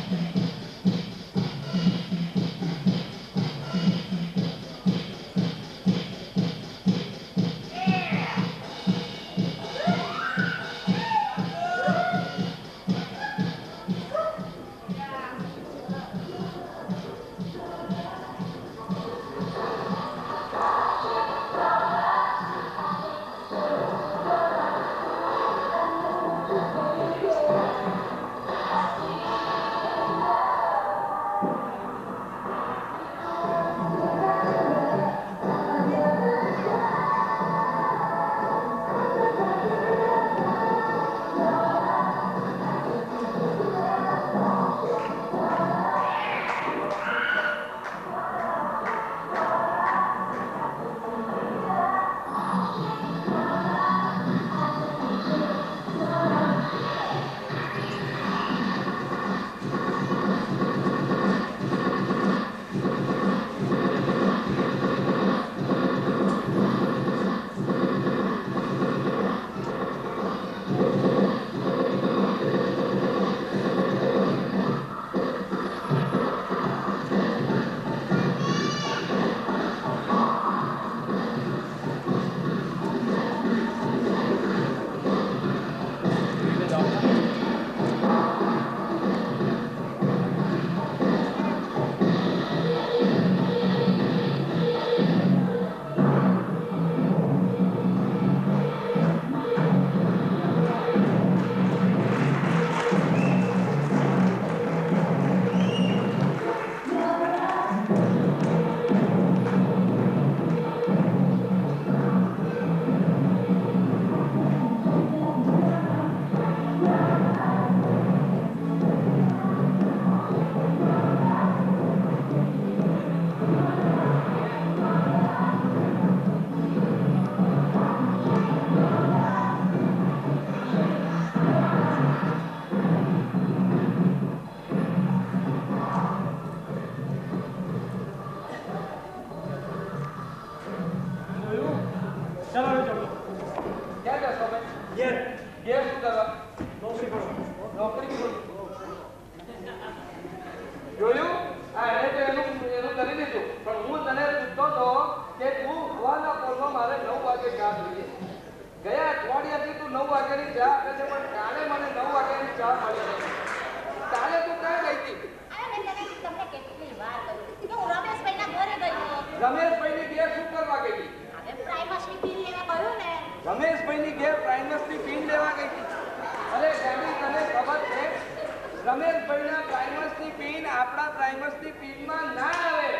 પિન આપણા પ્રાઇમસની પિનમાં ના આવે.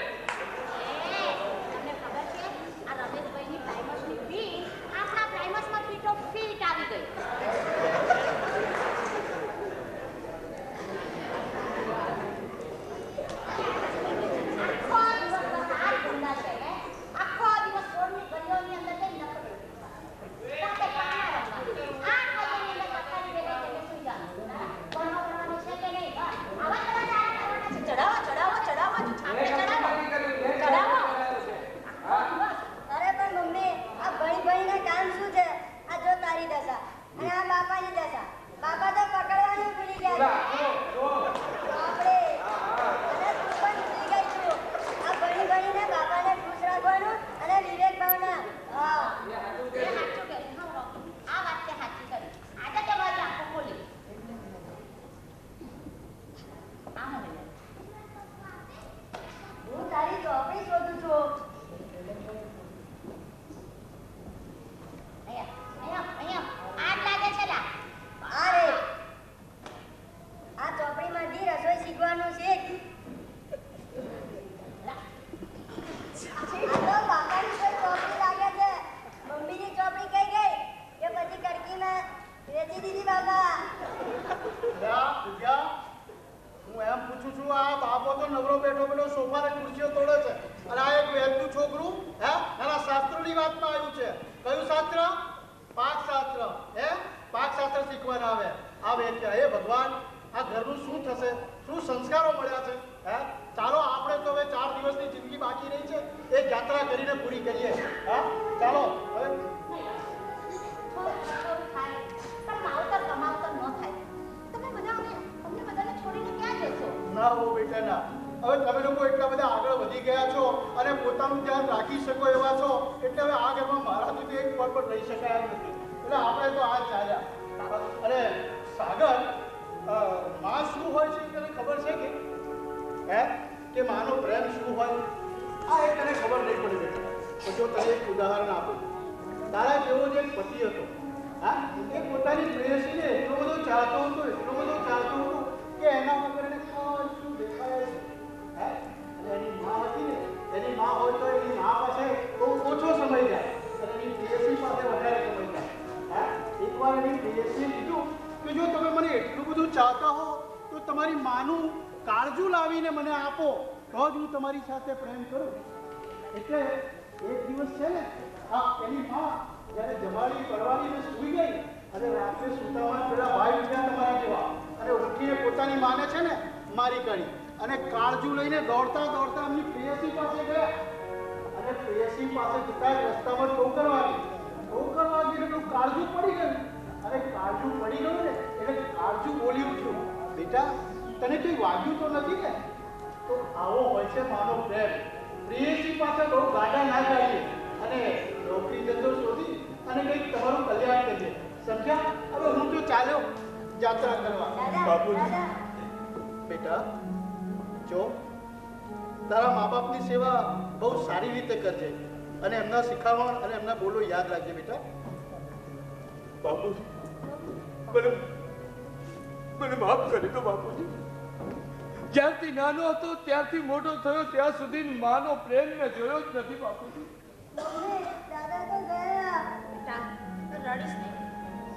તમને ખબર છે આ રમેશભાઈની પ્રાઇમસની ફી આપણા પ્રાઇમસમાં ફીટો ફીટ આવી ગઈ. આખો દિવસ રોડની ગલીઓની અંદર કઈ નકરું. રાતે પકડા રમવા. 8 વાગ્યાની અંદર પથારી ભેગા જઈને સુઈ જવાનું. કોનો કરવાનું છે કે નહીં? આવા કરવા ચાલે કરવાના છે. ચડાવો ચડાવો ચડાવો ચડાવો. અરે પણ મમ્મી આ ભણી ભણીને કામ શું છે? આ જો તારી દશા અને આ બાપાની દશા. બાપા તો પકડવાનું ભૂલી ગયા છે. આપણે અને તું પણ ભૂલી ગઈ છું. આ ભણી ભણીને બાપાને ખુશ રાખવાનું અને વિવેક ભાવના. હા એ સાચું કહે છે. આ વાત તે સાચી કરી. આજે તમારી આંખો ખોલી. આમ હવે હું તારી ચોપડી શોધું છું. અહીંયા આગ લાગે છે લા. અરે આ ચોપડીમાંથી રસોઈ શીખવાનું શીખ. આ તો બાપાની કોઈ ચોપડી લાગે છે. મમ્મીની ચોપડી કઈ ગઈ કે પછી કડકીમાં વેચી દીધી બાપા? હું એમ પૂછું છું આ બાપો તો નવરો બેઠો બેઠો સોફા ને ખુરશીઓ તોડે છે અને આ એક વેદનું છોકરું એના શાસ્ત્રોની વાતમાં આવ્યું છે. કયું શાસ્ત્ર? પાકશાસ્ત્ર. પાકશાસ્ત્ર શીખવાના આવે આ વેદ કે હે ભગવાન આ ઘરનું શું થશે? શું સંસ્કારો મળ્યા છે? ચાલો આપણે તો હવે 4 દિવસની જિંદગી બાકી રહી છે એ યાત્રા કરીને પૂરી કરીએ. ચાલો હવે થોડું થાય પણ માવતર કમાવતર ન થાય. તમે બધા અમને બધાને છોડીને ક્યાં જશો? ના હો બેટા ના. હવે તમે લોકો એટલા બધા આગળ વધી ગયા છો અને પોતાનું ધ્યાન રાખી શકો એવા છો એટલે હવે આ ઘરમાં મારાથી તો એક પળ પણ રહી શકાય એમ નથી. એટલે આપણે તો આ ચાલ્યા. અને સાગર માં શું હોય છે તને ખબર છે કે માનો પ્રેમ શું હોય? આ એ તને ખબર નહીં પડી બેટા. તો જો તને એક ઉદાહરણ આપું. તારા જેવો જે પતિ હતો એ પોતાની પ્રેયસીને એટલો બધો ચાહતો હતો કે એના વગર એને કશું દેખાય નહીં. એની માં હતી ને એની માં હોય તો એની માં પાસે બહુ ઓછો સમય જાય અને એની પ્રેયસી પાસે વધારે સમય જાય. એકવાર એની પ્રેયસીએ કીધું કે જો તમે મને એટલું બધું ચાહતા હો તો તમારી માનું કાળજું લાવીને મને આપો તો જ હું તમારી સાથે પ્રેમ કરું. એટલે એક દિવસ છે ને એની માં જ્યારે જમાડી પડવાની સૂઈ ગઈ અને રાત્રે સૂતામાં પેલા ભાઈ ઉઠ્યા તમારા જેવા અને ઉઠીને પોતાની માને છે ને મારી કાઢી અને કાળજું લઈને દોડતા દોડતા એમની પ્રેયસી પાસે ગયા અને પ્રેયસી પાસે જતા રસ્તામાં ઠોકર વાગી એટલે કાળજું પડી ગયું અને કાળજું પડી ગયું ને એટલે કાળજું બોલી ઉઠ્યું બેટા તને કંઈ વાગ્યું તો નથી ને? તો આવો હોય છે માનો પ્રેમ. પ્રેયસી પાસે બહુ ગાડા ના કાઢીએ અને નોકરી ધંધો શોધી અને કંઈક તમારું કલ્યાણ કરીએ. સમજ્યા? હવે હું તો ચાલ્યો યાત્રા કરવા. બાપુજી બેટા જો તારા મા બાપની સેવા બહુ સારી રીતે કરજે અને એમના શીખામણ અને એમના બોલો યાદ રાખજે બેટા. બાપુજી મને માફ કરી દો બાપુજી. જ્યારથી નાનો હતો ત્યારથી મોટો થયો ત્યાં સુધી માનો પ્રેમ મેં જોયો જ નથી બાપુજી. દાદા તો ગયા. બેટા રડીશ નહીં.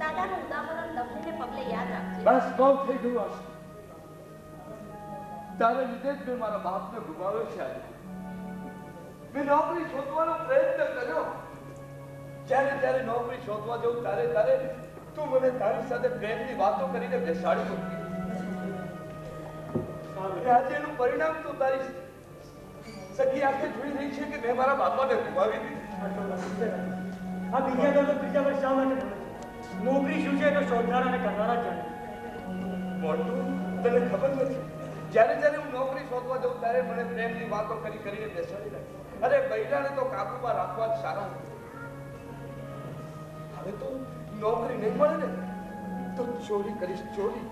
દાદાનું ઉદાહરણ લવલીને પગલે યાદ રાખજે. બસ બહુ થઈ ગયું હશે. તારે લીધે જ મેં મારા બાપને ગુમાવ્યો છે. આજે મેં નોકરી શોધવાનો પ્રયત્ન કર્યો. જ્યારે નોકરી શોધવા જઉં ત્યારે તું મને તારી સાથે પ્રેમની વાતો કરીને બેસાડી મૂકી. આજે એનું પરિણામ તું તારી સગી આંખે જોઈ રહી છે કે મેં મારા બાપાને ગુમાવી દીધી. આ બીજા તો ત્રીજા વર્ષ શા માટે ભણે છે? નોકરી શું છે તો શોધનારા અને કરનારા જ જાણે. મોટું તને ખબર નથી જ્યારે હું નોકરી શોધવા જઉં ત્યારે મને પ્રેમની વાતો કરીને બેસાડી રાખે. અરે બૈરાને તો કાબુમાં રાખવા જ સારા. હવે તો નોકરી નહીં મળે ને તો ચોરી કરીશ. ચોરી.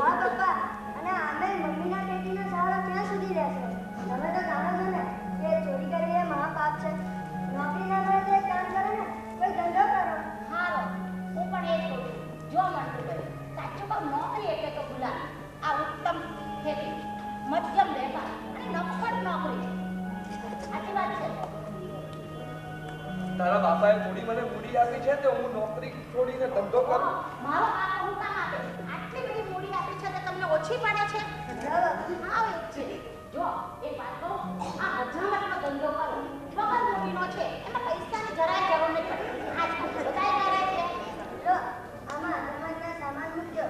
હા પપ્પા અને આમે મમ્મીના પેટીનો સહારો ક્યાં સુધી રહેશે? તમે તો જાણો છો ને કે ચોરી કરવી એ મહાપાપ છે. નોકરી ના મળે તો એક કામ કરો ને કોઈ ધંધો કરો. હારો હું પણ એ જ કહું છું. જો મળતું હોય સાચું કહું નોકરી એટલે તો ગુલામ. આ ઉત્તમ ખેતી મધ્યમ વેપાર અને નફળ નોકરી સાચી વાત છે તારા બાપાએ થોડી મને મૂડી આપી છે તો હું નોકરી છોડીને ધંધો કરું મારો બાપા હું કામ આપે આટલી બધી મૂડી આપી છે તો તમને ઓછી પડે છે આવ એક છે જો એક વાત કહું આ હજામતનો ધંધો કરો વગર મૂડીનો છે એમાં પૈસાની જરાય જરૂર નહીં પડે આજકાલ બધાય કરે છે લો આમાં રમતના સામાન મૂકજો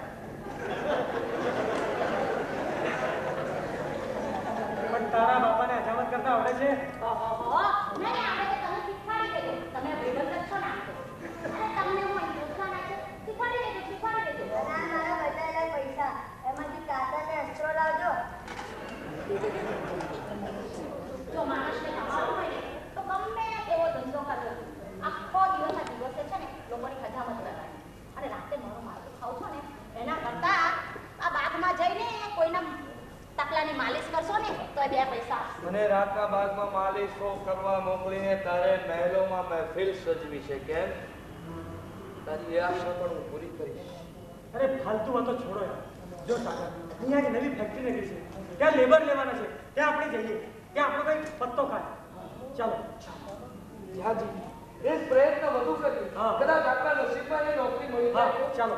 પણ તારા બાપાને હજામત કરતા આવડે છે ઓહો નહીં આપણે તો તમે શીખવાડી દેજો તમે ભેગો છો ને અને તમને હું હિન્દુસ્તાન છે શીખવાડી દેજો અને આ મારા બચાવેલા પૈસા એમાંથી કાતર ને અસ્ત્રો લાવજો જો માણસને કમાવું હોય ને તો ગમે એવો ધંધો કરવો આખો દિવસના દિવસે છે ને લોકોની હજામત કરવાની અને રાતે મારું માથું ખાવ છો ને એના કરતા આ બાગમાં જઈને કોઈના તકલાની માલિશ કરશો ને તો એ 2 પૈસા આવશે. મને રાતના બાગમાં માલિશો કરવા મોકલીને તારે મહેલોમાં મહેફિલ સજવી છે કેમ તારી એ આશા પણ હું પૂરી કરીશ અરે ફાલતુ વાતો છોડો યાર જો સાગર અહીંયા એક નવી ફેક્ટરી લગી છે ત્યાં લેબર લેવાના છે ત્યાં આપણે જઈએ ત્યાં આપણો કઈ પત્તો ખાય ચાલો ત્યાંજી એક પ્રયત્ન વધુ કરીએ હા. કદાચ આપણા નસીબમાં એ નોકરી મળી હા જાય ચાલો